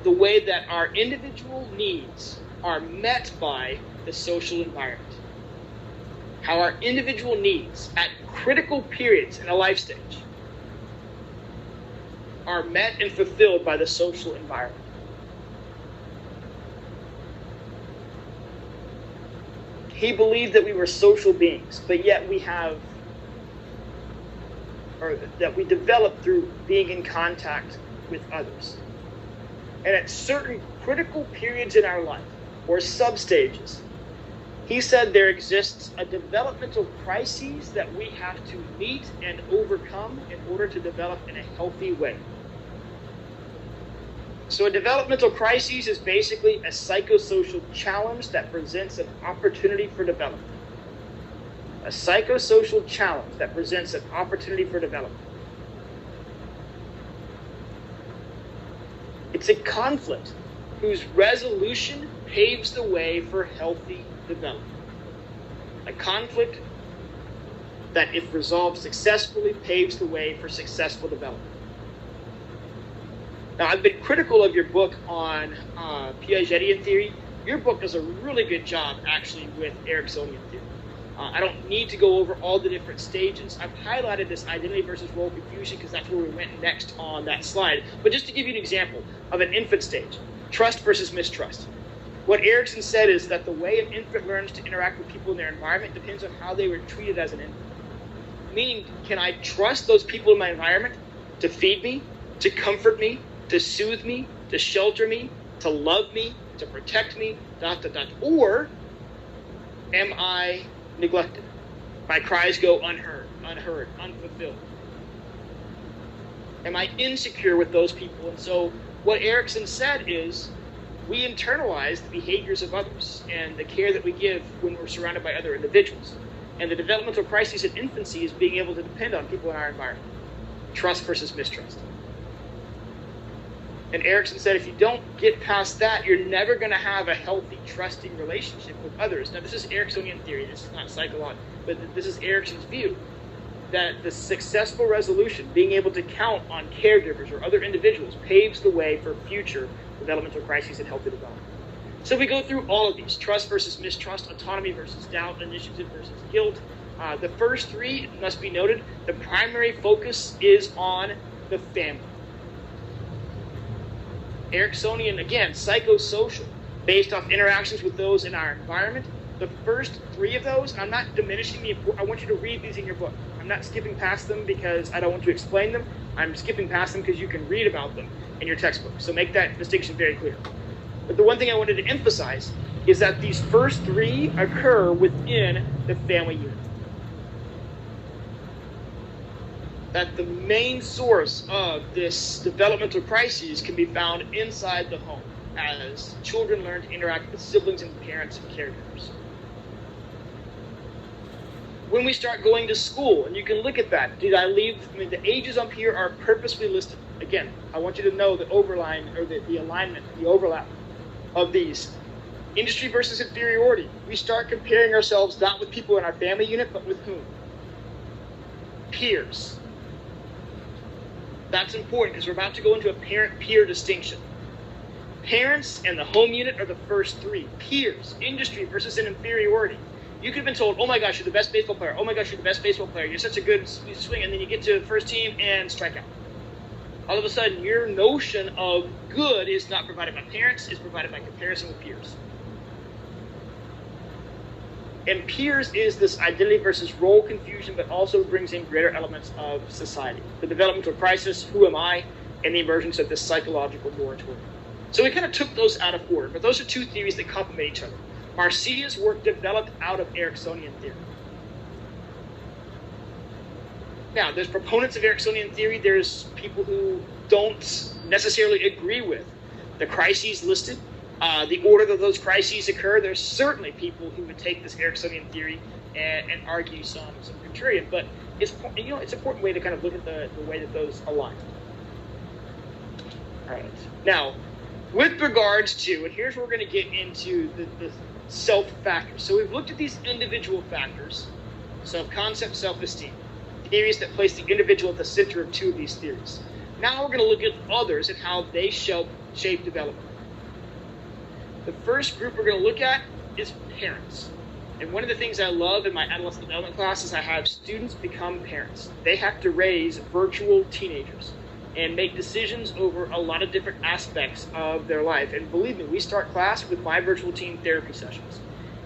Speaker 1: the way that our individual needs are met by the social environment. How our individual needs at critical periods in a life stage are met and fulfilled by the social environment. He believed that we were social beings, but yet we have, or that we develop through being in contact with others. And at certain critical periods in our life, or substages, he said there exists a developmental crisis that we have to meet and overcome in order to develop in a healthy way. So a developmental crisis is basically a psychosocial challenge that presents an opportunity for development. A psychosocial challenge that presents an opportunity for development. It's a conflict whose resolution paves the way for healthy development. A conflict that, if resolved successfully, paves the way for successful development. Now, I've been critical of your book on Piagetian theory. Your book does a really good job, actually, with Ericksonian theory. I don't need to go over all the different stages. I've highlighted this identity versus role confusion because that's where we went next on that slide. But just to give you an example of an infant stage, trust versus mistrust. What Erikson said is that the way an infant learns to interact with people in their environment depends on how they were treated as an infant. Meaning, can I trust those people in my environment to feed me, to comfort me, to soothe me, to shelter me, to love me, to protect me, ... Or am I neglected? My cries go unheard, unfulfilled. Am I insecure with those people? And so what Erikson said is, we internalize the behaviors of others and the care that we give when we're surrounded by other individuals. And the developmental crisis in infancy is being able to depend on people in our environment. Trust versus mistrust. And Erikson said, if you don't get past that, you're never going to have a healthy, trusting relationship with others. Now, this is Ericksonian theory. This is not psychological, but this is Erikson's view that the successful resolution, being able to count on caregivers or other individuals, paves the way for future developmental crises and healthy development. So we go through all of these: trust versus mistrust, autonomy versus doubt, initiative versus guilt. The first three, it must be noted, the primary focus is on the family. Ericksonian, again, psychosocial, based off interactions with those in our environment. The first three of those, and I'm not diminishing the importance, I want you to read these in your book. I'm not skipping past them because I don't want to explain them. I'm skipping past them because you can read about them in your textbook. So make that distinction very clear. But the one thing I wanted to emphasize is that these first three occur within the family unit. That the main source of this developmental crisis can be found inside the home as children learn to interact with siblings and parents and caregivers. When we start going to school, and you can look at that, the ages up here are purposely listed. Again, I want you to know the overline, or the alignment, the overlap of these. Industry versus inferiority. We start comparing ourselves not with people in our family unit, but with whom? Peers. That's important because we're about to go into a parent-peer distinction. Parents and the home unit are the first three. Peers, industry versus an inferiority. You could have been told, oh my gosh, you're the best baseball player. Oh my gosh, you're the best baseball player. You're such a good swing. And then you get to first team and strike out. All of a sudden, your notion of good is not provided by parents, it's provided by comparison with peers. And peers is this identity versus role confusion, but also brings in greater elements of society. The developmental crisis, who am I, and the emergence of this psychological moratorium. So we kind of took those out of order, but those are two theories that complement each other. Marcia's work developed out of Ericksonian theory. Now, there's proponents of Ericksonian theory. There's people who don't necessarily agree with the crises listed, the order that those crises occur. There's certainly people who would take this Ericksonian theory and argue some contrarian, but it's an important way to kind of look at the way that those align. All right. Now, with regards to, and here's where we're going to get into the self factors. So we've looked at these individual factors, self-concept, self-esteem, theories that place the individual at the center of two of these theories. Now we're going to look at others and how they shape development. The first group we're going to look at is parents. And one of the things I love in my adolescent development class is I have students become parents. They have to raise virtual teenagers and make decisions over a lot of different aspects of their life. And believe me, we start class with my virtual teen therapy sessions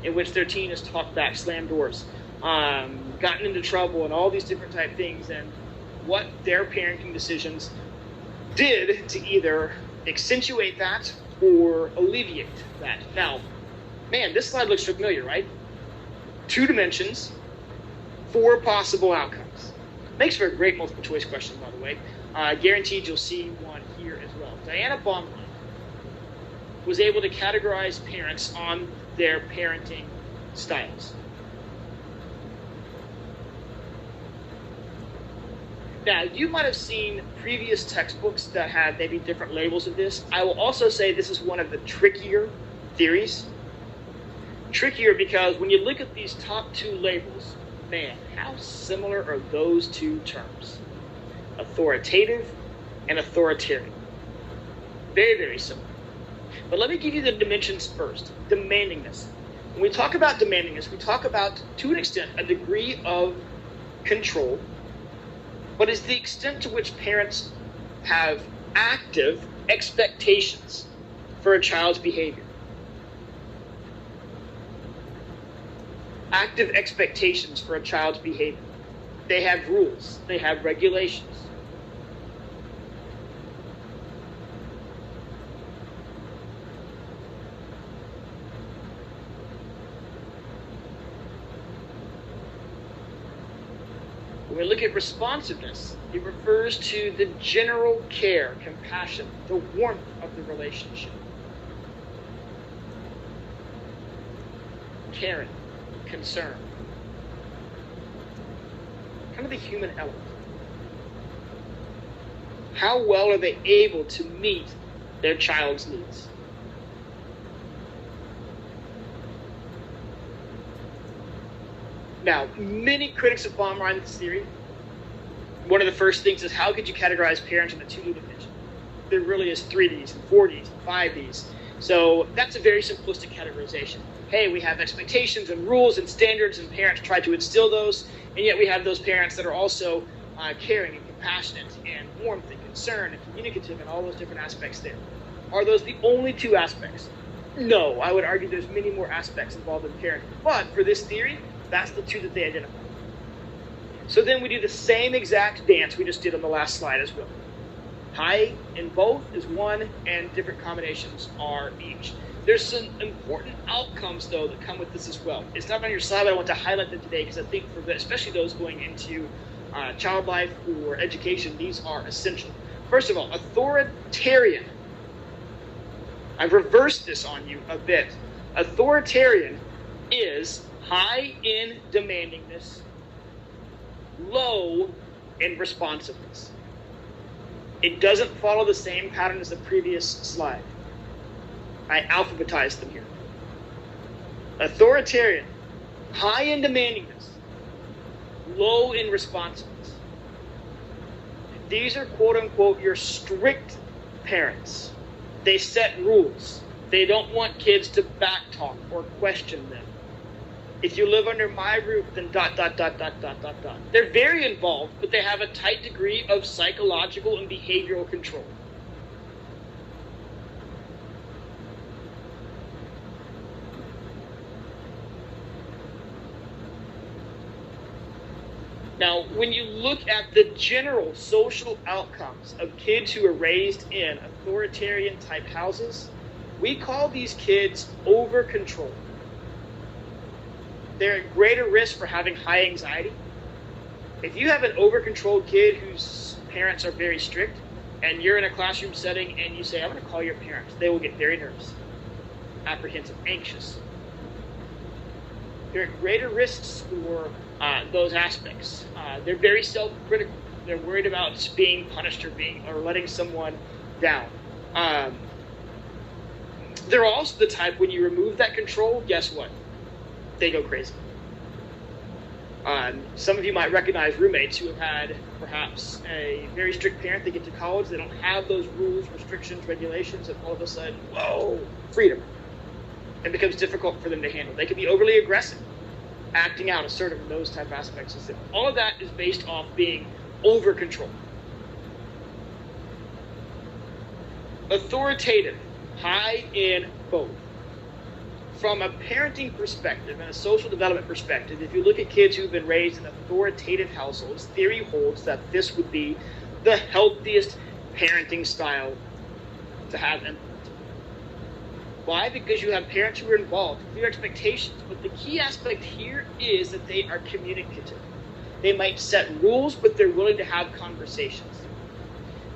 Speaker 1: in which their teen has talked back, slammed doors, gotten into trouble, and all these different type things, and what their parenting decisions did to either accentuate that or alleviate that. Now, man, this slide looks familiar, right? 2 dimensions, 4 possible outcomes. Makes for a great multiple choice question, by the way. Guaranteed you'll see one here as well. Diana Baumgarten was able to categorize parents on their parenting styles. Now, you might have seen previous textbooks that had maybe different labels of this. I will also say this is one of the trickier theories. Trickier because when you look at these top 2 labels, man, how similar are those 2 terms? Authoritative and authoritarian. Very, very similar. But let me give you the dimensions first. Demandingness. When we talk about demandingness, we talk about, to an extent, a degree of control, but it's the extent to which parents have active expectations for a child's behavior. Active expectations for a child's behavior. They have rules. They have regulations. When we look at responsiveness, it refers to the general care, compassion, the warmth of the relationship. Caring, concern. Kind of the human element. How well are they able to meet their child's needs? Now, many critics of Baumgarten's theory, one of the first things is how could you categorize parents in a 2D dimension? There really is 3Ds and 4Ds and 5Ds. So that's a very simplistic categorization. Hey, we have expectations and rules and standards, and parents try to instill those, and yet we have those parents that are also caring and compassionate and warmth and concern and communicative and all those different aspects there. Are those the only 2 aspects? No, I would argue there's many more aspects involved in parenting. But for this theory, that's the 2 that they identify. So then we do the same exact dance we just did on the last slide as well. High in both is 1, and different combinations are each. There's some important outcomes, though, that come with this as well. It's not on your slide, but I want to highlight them today because I think for especially those going into child life or education, these are essential. First of all, authoritarian. I've reversed this on you a bit. Authoritarian is high in demandingness, low in responsiveness. It doesn't follow the same pattern as the previous slide. I alphabetized them here. Authoritarian, high in demandingness, low in responsiveness. These are quote unquote your strict parents. They set rules. They don't want kids to backtalk or question them. If you live under my roof, then ... They're very involved, but they have a tight degree of psychological and behavioral control. Now, when you look at the general social outcomes of kids who are raised in authoritarian type houses, we call these kids over-controlled. They're at greater risk for having high anxiety. If you have an over-controlled kid whose parents are very strict, and you're in a classroom setting and you say, I'm going to call your parents, they will get very nervous, apprehensive, anxious. They're at greater risks for those aspects. They're very self-critical. They're worried about being punished or letting someone down. They're also the type, when you remove that control, guess what? They go crazy. Some of you might recognize roommates who have had perhaps a very strict parent. They get to college, they don't have those rules, restrictions, regulations, and all of a sudden, whoa, freedom. It becomes difficult for them to handle. They can be overly aggressive, acting out, assertive, and those type of aspects. All of that is based off being over control. Authoritative, high in both. From a parenting perspective and a social development perspective, if you look at kids who've been raised in authoritative households, theory holds that this would be the healthiest parenting style to have. Why? Because you have parents who are involved, clear expectations. But the key aspect here is that they are communicative. They might set rules, but they're willing to have conversations.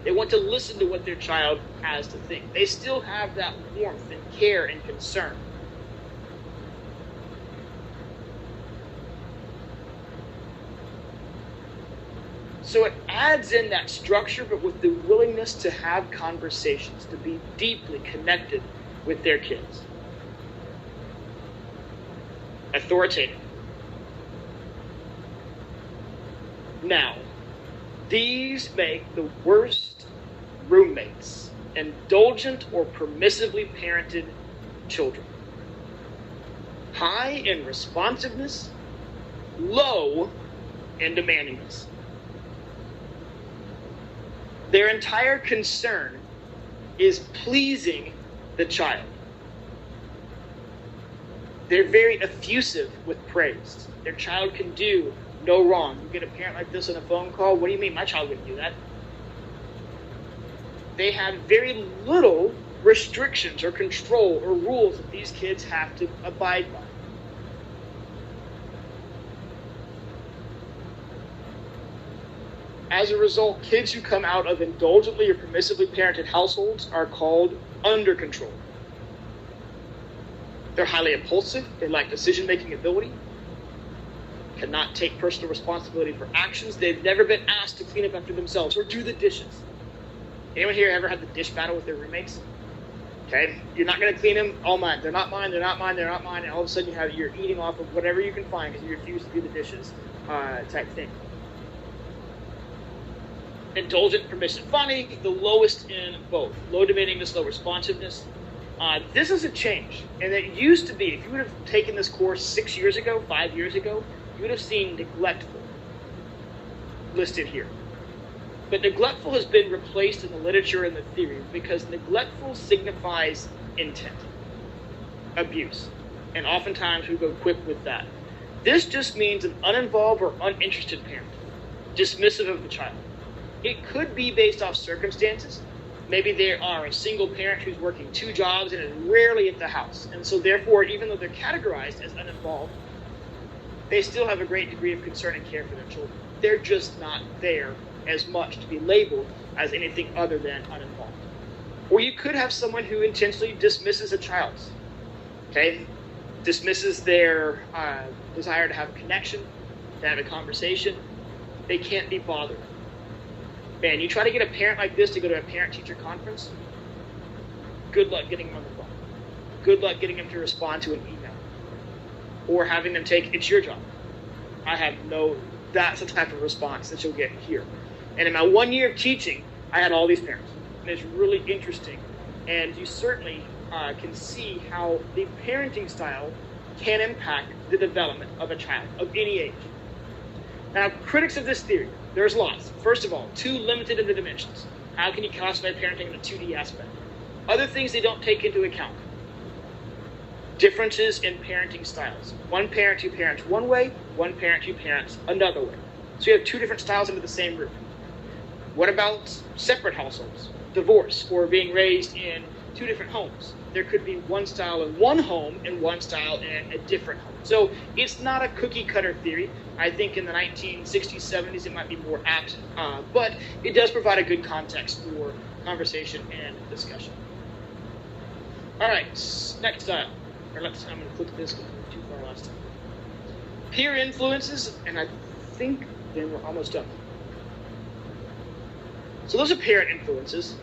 Speaker 1: They want to listen to what their child has to think. They still have that warmth and care and concern. So it adds in that structure, but with the willingness to have conversations, to be deeply connected with their kids. Authoritative. Now, these make the worst roommates indulgent or permissively parented children. High in responsiveness, low in demandingness. Their entire concern is pleasing the child. They're very effusive with praise. Their child can do no wrong. You get a parent like this on a phone call, what do you mean my child wouldn't do that? They have very little restrictions or control or rules that these kids have to abide by. As a result, kids who come out of indulgently or permissively parented households are called under control. They're highly impulsive, they lack decision-making ability, cannot take personal responsibility for actions. They've never been asked to clean up after themselves or do the dishes. Anyone here ever had the dish battle with their roommates? Okay, you're not going to clean them, all mine. They're not mine, they're not mine, they're not mine, and all of a sudden you're eating off of whatever you can find because you refuse to do the dishes type thing. Indulgent, permissive. Finally, the lowest in both. Low demandingness, low responsiveness. This is a change. And it used to be, if you would have taken this course 6 years ago, 5 years ago, you would have seen neglectful listed here. But neglectful has been replaced in the literature and the theory because neglectful signifies intent, abuse. And oftentimes we go quick with that. This just means an uninvolved or uninterested parent, dismissive of the child. It could be based off circumstances. Maybe they are a single parent who's working 2 jobs and is rarely at the house. And so therefore, even though they're categorized as uninvolved, they still have a great degree of concern and care for their children. They're just not there as much to be labeled as anything other than uninvolved. Or you could have someone who intentionally dismisses a child. Okay? Dismisses their desire to have a connection, to have a conversation. They can't be bothered. Man, you try to get a parent like this to go to a parent-teacher conference, good luck getting them on the phone. Good luck getting them to respond to an email. Or having them take, it's your job. That's the type of response that you'll get here. And in my 1 year of teaching, I had all these parents. And it's really interesting. And you certainly can see how the parenting style can impact the development of a child of any age. Now, critics of this theory, there's lots. First of all, too limited in the dimensions. How can you classify parenting in a 2D aspect? Other things they don't take into account. Differences in parenting styles. One parent who parents one way, one parent who parents another way. So you have two different styles under the same roof. What about separate households? Divorce, or being raised in two different homes. There could be one style in one home and one style in a different home. So it's not a cookie cutter theory. I think in the 1960s, 70s, it might be more apt, but it does provide a good context for conversation and discussion. All right, next style. I'm going to click this because we were too far last time. Peer influences, and I think then we're almost done. So those are parent influences.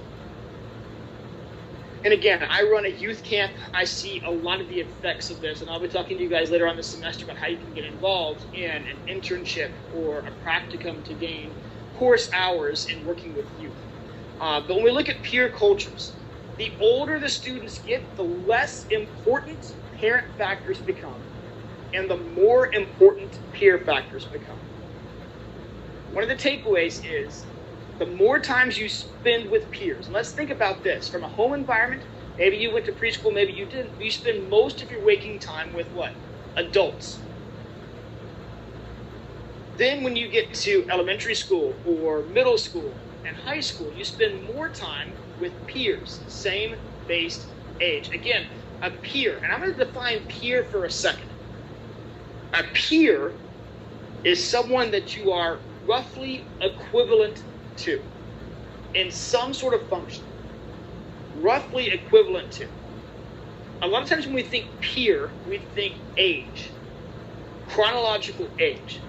Speaker 1: And again, I run a youth camp. I see a lot of the effects of this, and I'll be talking to you guys later on this semester about how you can get involved in an internship or a practicum to gain course hours in working with youth. But when we look at peer cultures, the older the students get, the less important parent factors become, and the more important peer factors become. One of the takeaways is the more times you spend with peers, and let's think about this from a home environment. Maybe you went to preschool, maybe you didn't. You spend most of your waking time with what? Adults. Then when you get to elementary school or middle school and high school, you spend more time with peers, same based age. Again, a peer, and I'm going to define peer for a second. A peer is someone that you are roughly equivalent to in some sort of function. Roughly equivalent to. A lot of times when we think peer, we think age, chronological age.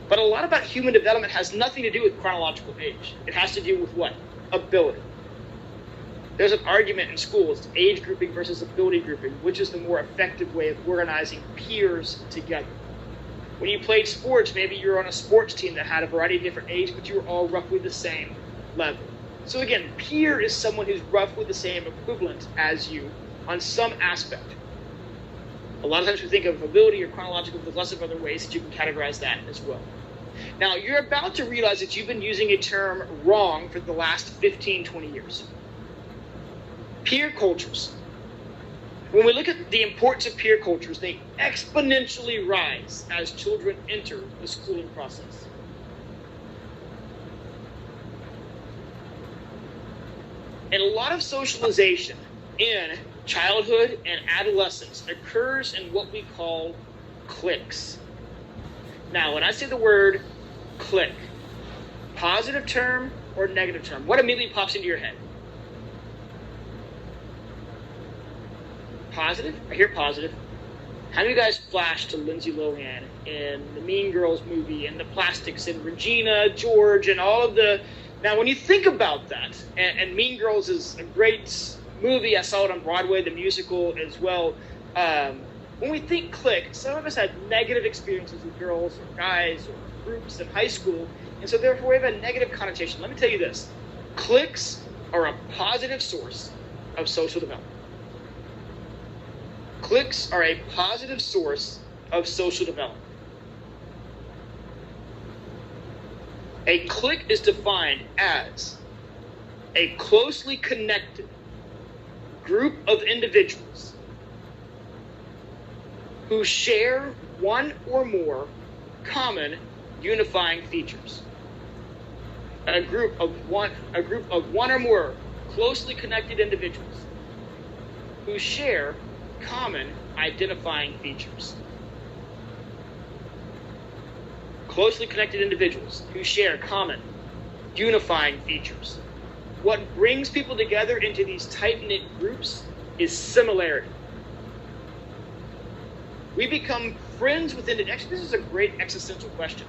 Speaker 1: But a lot about human development has nothing to do with chronological age. It has to do with what? Ability. There's an argument in schools, age grouping versus ability grouping, which is the more effective way of organizing peers together. When you played sports, maybe you're on a sports team that had a variety of different age, but you were all roughly the same level. So again, peer is someone who's roughly the same equivalent as you on some aspect. A lot of times we think of ability or chronological, there's lots of other ways that you can categorize that as well. Now, you're about to realize that you've been using a term wrong for the last 15, 20 years. Peer cultures. When we look at the importance of peer cultures, they exponentially rise as children enter the schooling process. And a lot of socialization in childhood and adolescence occurs in what we call cliques. Now, when I say the word clique, positive term or negative term, what immediately pops into your head? Positive? I hear positive. How do you guys flash to Lindsay Lohan in the Mean Girls movie and the Plastics and Regina George and all of the... Now, when you think about that, and Mean Girls is a great movie. I saw it on Broadway, the musical as well. When we think clique, some of us had negative experiences with girls or guys or groups in high school, and so therefore we have a negative connotation. Let me tell you this. Cliques are a positive source of social development. Cliques are a positive source of social development. A clique is defined as a closely connected group of individuals who share one or more common unifying features. A group of one or more closely connected individuals who share common identifying features. Closely connected individuals who share common unifying features. What brings people together into these tight-knit groups is similarity. We become friends within it. Actually, this is a great existential question.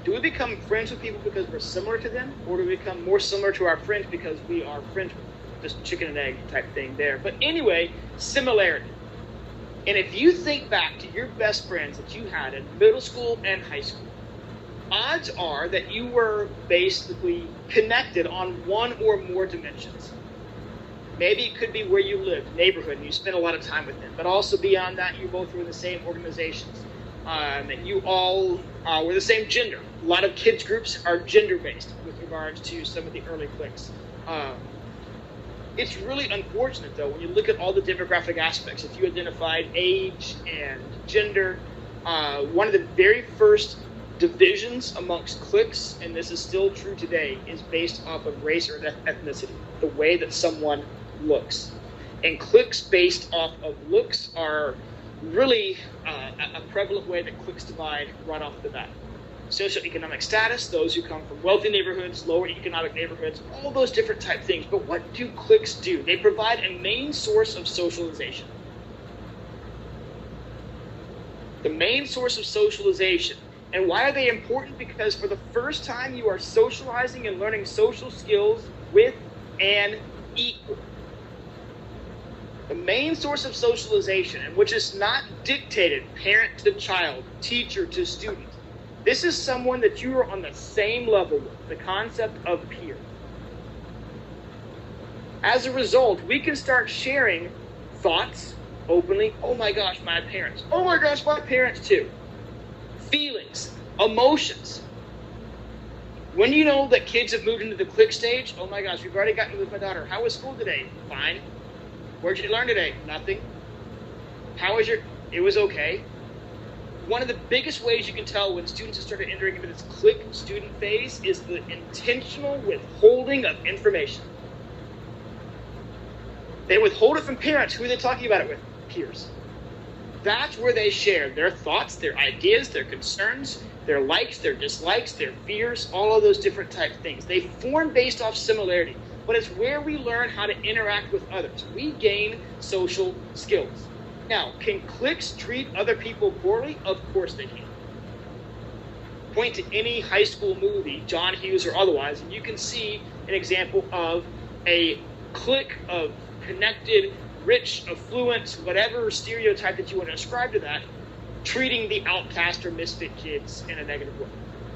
Speaker 1: Do we become friends with people because we're similar to them, or do we become more similar to our friends because we are friends with them? Just chicken and egg type thing there. But anyway, similarity. And if you think back to your best friends that you had in middle school and high school, odds are that you were basically connected on one or more dimensions. Maybe it could be where you live, neighborhood, and you spend a lot of time with them. But also beyond that, you both were in the same organizations. And you all were the same gender. A lot of kids groups are gender-based with regards to some of the early cliques. It's really unfortunate, though, when you look at all the demographic aspects. If you identified age and gender, one of the very first divisions amongst cliques, and this is still true today, is based off of race or ethnicity, the way that someone looks. And cliques based off of looks are really a prevalent way that cliques divide right off the bat. Socioeconomic status, those who come from wealthy neighborhoods, lower economic neighborhoods, all those different type things. But what do cliques do? They provide a main source of socialization. The main source of socialization. And why are they important? Because for the first time you are socializing and learning social skills with an equal. The main source of socialization, and which is not dictated parent to child, teacher to student. This is someone that you are on the same level with, the concept of peer. As a result, we can start sharing thoughts openly. Oh my gosh, my parents. Oh my gosh, my parents too. Feelings, emotions. When you know that kids have moved into the clique stage, oh my gosh, we've already gotten with my daughter. How was school today? Fine. Where'd you learn today? Nothing. How was your... It was okay. One of the biggest ways you can tell when students have started entering into this clique student phase is the intentional withholding of information. They withhold it from parents. Who are they talking about it with? Peers. That's where they share their thoughts, their ideas, their concerns, their likes, their dislikes, their fears, all of those different type of things. They form based off similarity, but it's where we learn how to interact with others. We gain social skills. Now, can cliques treat other people poorly? Of course they can. Point to any high school movie, John Hughes or otherwise, and you can see an example of a clique of connected, rich, affluent, whatever stereotype that you want to ascribe to that, treating the outcast or misfit kids in a negative way.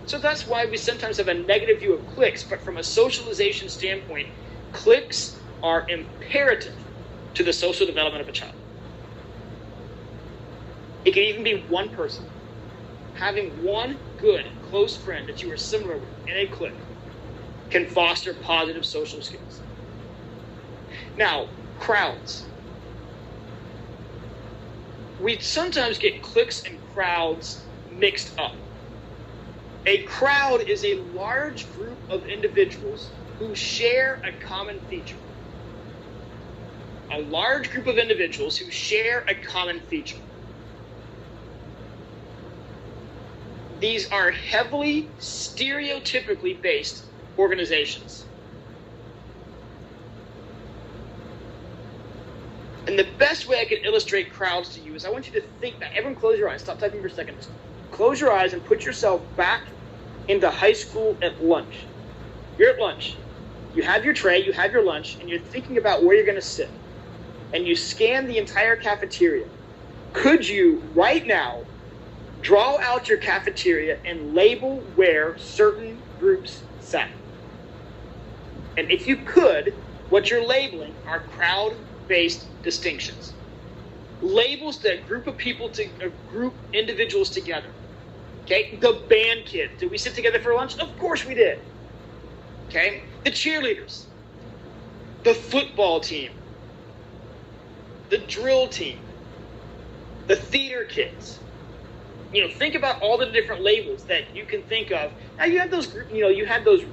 Speaker 1: So that's why we sometimes have a negative view of cliques, but from a socialization standpoint, cliques are imperative to the social development of a child. It can even be one person. Having one good, close friend that you are similar with in a clique can foster positive social skills. Now, crowds. We sometimes get cliques and crowds mixed up. A crowd is a large group of individuals who share a common feature. A large group of individuals who share a common feature. These are heavily stereotypically based organizations. And the best way I can illustrate crowds to you is I want you to think back. Everyone close your eyes. Stop typing for a second. Close your eyes and put yourself back into high school at lunch. You're at lunch. You have your tray, you have your lunch, and you're thinking about where you're going to sit. And you scan the entire cafeteria. Could you, right now, draw out your cafeteria and label where certain groups sat? And if you could, what you're labeling are crowd-based distinctions. Labels that group of people group individuals together. Okay, the band kids. Did we sit together for lunch? Of course we did. Okay, the cheerleaders, the football team, the drill team, the theater kids. Think about all the different labels that you can think of. Now you have those, you had those,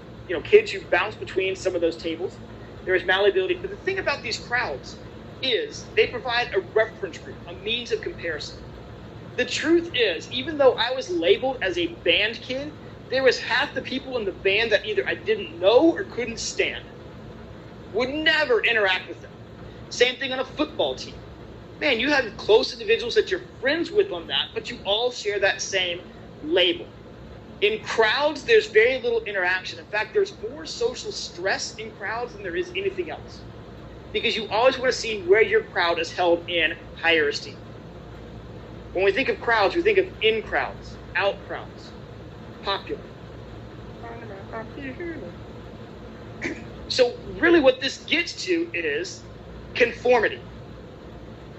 Speaker 1: kids who bounce between some of those tables. There is malleability, but the thing about these crowds is they provide a reference group, a means of comparison. The truth is, even though I was labeled as a band kid, there was half the people in the band that either I didn't know or couldn't stand. Would never interact with them. Same thing on a football team. Man, you have close individuals that you're friends with on that, but you all share that same label. In crowds, there's very little interaction. In fact, there's more social stress in crowds than there is anything else. Because you always want to see where your crowd is held in higher esteem. When we think of crowds, we think of in crowds, out crowds, popular. So really what this gets to is Conformity.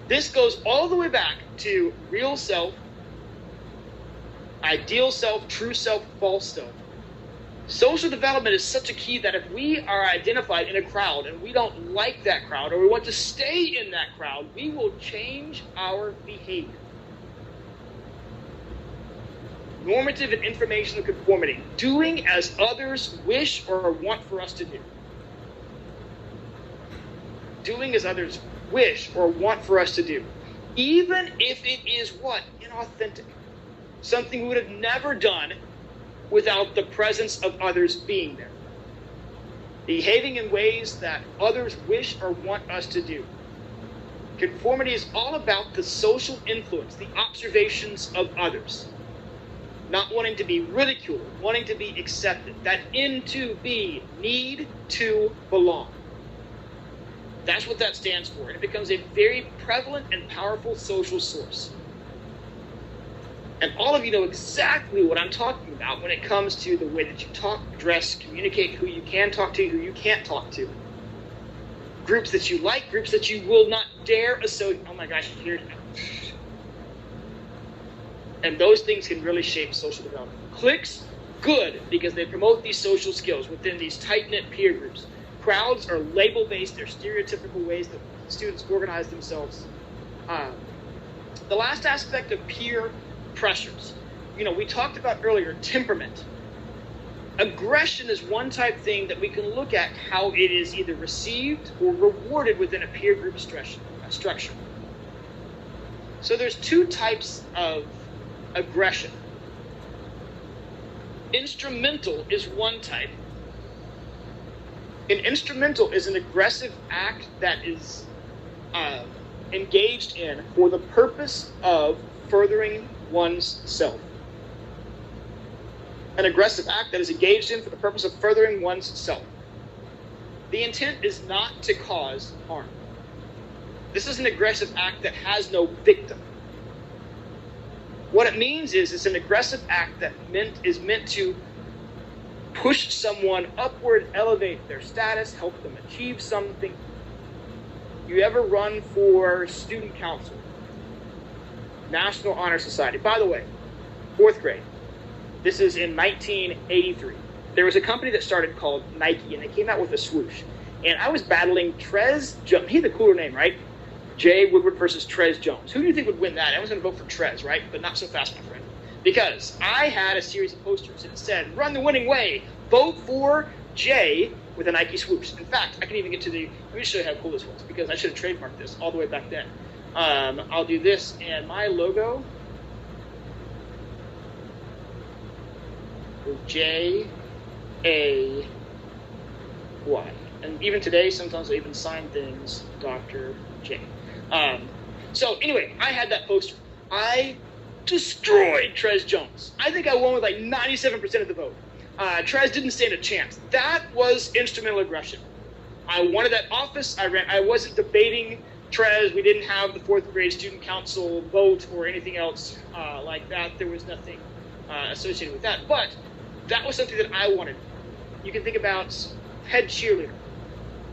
Speaker 1: This goes all the way back to real self, ideal self, true self, false self. Social development is such a key that if we are identified in a crowd and we don't like that crowd or we want to stay in that crowd, we will change our behavior. Normative and informational conformity, doing as others wish or want for us to do. Doing as others wish or want for us to do. Even if it is what? Inauthentic. Something we would have never done without the presence of others being there. Behaving in ways that others wish or want us to do. Conformity is all about the social influence, the observations of others. Not wanting to be ridiculed, wanting to be accepted. That N to be, need to belong. That's what that stands for. And it becomes a very prevalent and powerful social source. And all of you know exactly what I'm talking about when it comes to the way that you talk, dress, communicate, who you can talk to, who you can't talk to. Groups that you like, groups that you will not dare associate. Oh my gosh, here. And those things can really shape social development. Cliques, good, because they promote these social skills within these tight-knit peer groups. Crowds are label-based, they're stereotypical ways that students organize themselves. The last aspect of peer pressures. We talked about earlier, temperament. Aggression is one type thing that we can look at how it is either received or rewarded within a peer group structure. So there's two types of aggression. Instrumental is one type. An instrumental is an aggressive act that is engaged in for the purpose of furthering one's self. An aggressive act that is engaged in for the purpose of furthering one's self. The intent is not to cause harm. This is an aggressive act that has no victim. What it means is it's an aggressive act that is meant to push someone upward, elevate their status, help them achieve something. You ever run for student council? National Honor Society. By the way, 4th grade. This is in 1983. There was a company that started called Nike, and they came out with a swoosh. And I was battling Trez Jones. He had the cooler name, right? Jay Woodward versus Trez Jones. Who do you think would win that? I was going to vote for Trez, right? But not so fast, my friend. Because I had a series of posters that said, run the winning way, vote for Jay with a Nike swoosh. In fact, I can even get to let me show you how cool this was, because I should have trademarked this all the way back then. I'll do this, and my logo is J-A-Y. And even today, sometimes I even sign things Dr. J. So anyway, I had that poster. I destroyed Trez Jones. I think I won with like 97% of the vote. Trez didn't stand a chance. That was instrumental aggression. I wanted that office. I wasn't debating Trez. We didn't have the 4th grade student council vote or anything else like that. There was nothing associated with that. But that was something that I wanted. You can think about head cheerleader,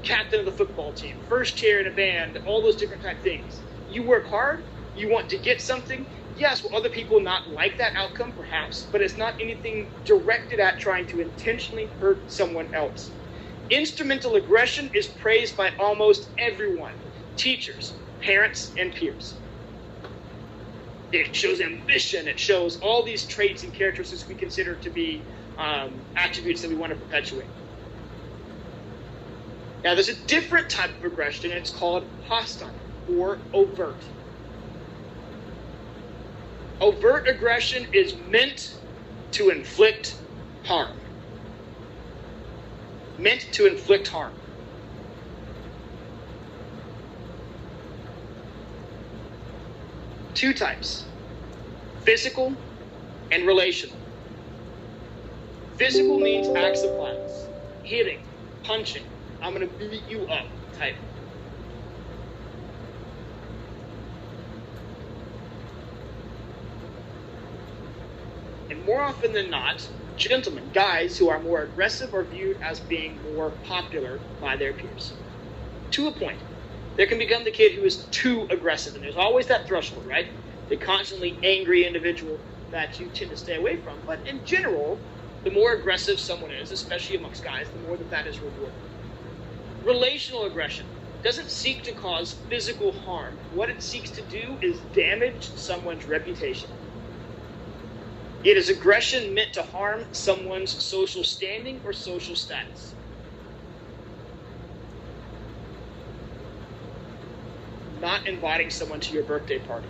Speaker 1: captain of the football team, first chair in a band, all those different type things. You work hard. You want to get something. Yes, will other people not like that outcome? Perhaps. But it's not anything directed at trying to intentionally hurt someone else. Instrumental aggression is praised by almost everyone. Teachers, parents, and peers. It shows ambition. It shows all these traits and characteristics we consider to be attributes that we want to perpetuate. Now, there's a different type of aggression, and it's called hostile or overt. Overt aggression is meant to inflict harm. Meant to inflict harm. Two types, physical and relational. Physical means acts of violence, hitting, punching, I'm going to beat you up type. And more often than not, gentlemen, guys who are more aggressive are viewed as being more popular by their peers. To a point. There can become the kid who is too aggressive, and there's always that threshold, right? The constantly angry individual that you tend to stay away from. But in general, the more aggressive someone is, especially amongst guys, the more that is rewarded. Relational aggression doesn't seek to cause physical harm. What it seeks to do is damage someone's reputation. It is aggression meant to harm someone's social standing or social status. Not inviting someone to your birthday party.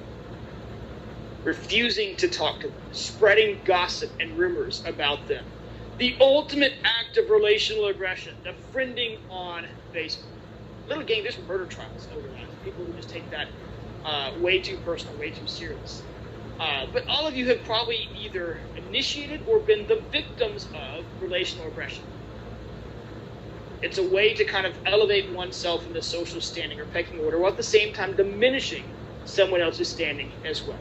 Speaker 1: Refusing to talk to them. Spreading gossip and rumors about them. The ultimate act of relational aggression, the friending on Facebook. Little gang, there's murder trials over that. People who just take that way too personal, way too serious. But all of you have probably either initiated or been the victims of relational aggression. It's a way to kind of elevate oneself in the social standing or pecking order, while at the same time diminishing someone else's standing as well.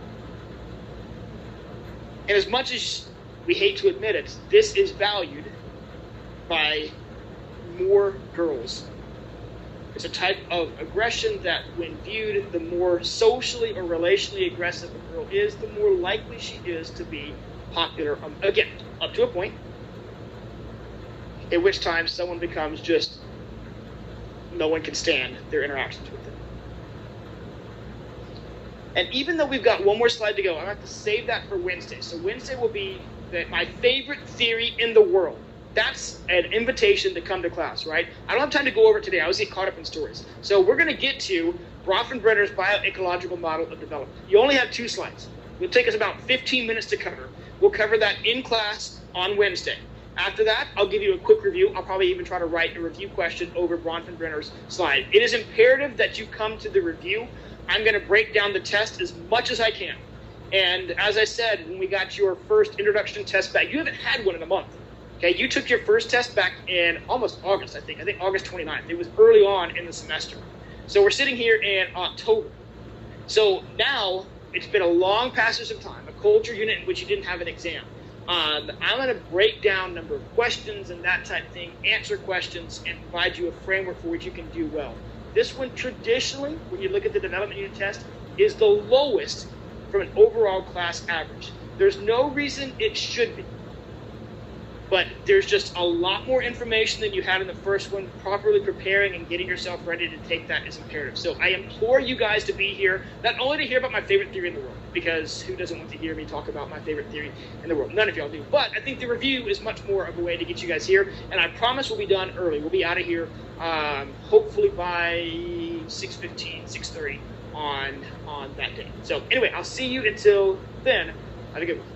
Speaker 1: And as much as we hate to admit it, this is valued by more girls. It's a type of aggression that, when viewed, the more socially or relationally aggressive a girl is, the more likely she is to be popular. Again, up to a point, at which time someone becomes just, no one can stand their interactions with them. And even though we've got one more slide to go, I'm going to have to save that for Wednesday. So Wednesday will be my favorite theory in the world. That's an invitation to come to class, right? I don't have time to go over it today. I always get caught up in stories. So we're going to get to Bronfenbrenner's bioecological model of development. You only have 2 slides. It'll take us about 15 minutes to cover. We'll cover that in class on Wednesday. After that, I'll give you a quick review. I'll probably even try to write a review question over Bronfenbrenner's slide. It is imperative that you come to the review. I'm going to break down the test as much as I can. And as I said, when we got your first introduction test back, you haven't had one in a month. Okay, you took your first test back in almost August, I think August 29th. It was early on in the semester. So we're sitting here in October. So now it's been a long passage of time, a culture unit in which you didn't have an exam. I'm going to break down number of questions and that type of thing, answer questions, and provide you a framework for which you can do well. This one, traditionally, when you look at the development unit test, is the lowest from an overall class average. There's no reason it should be. But there's just a lot more information than you had in the first one. Properly preparing and getting yourself ready to take that is imperative. So I implore you guys to be here, not only to hear about my favorite theory in the world, because who doesn't want to hear me talk about my favorite theory in the world? None of y'all do. But I think the review is much more of a way to get you guys here. And I promise we'll be done early. We'll be out of here hopefully by 6:15, 6:30 on that day. So anyway, I'll see you until then. Have a good one.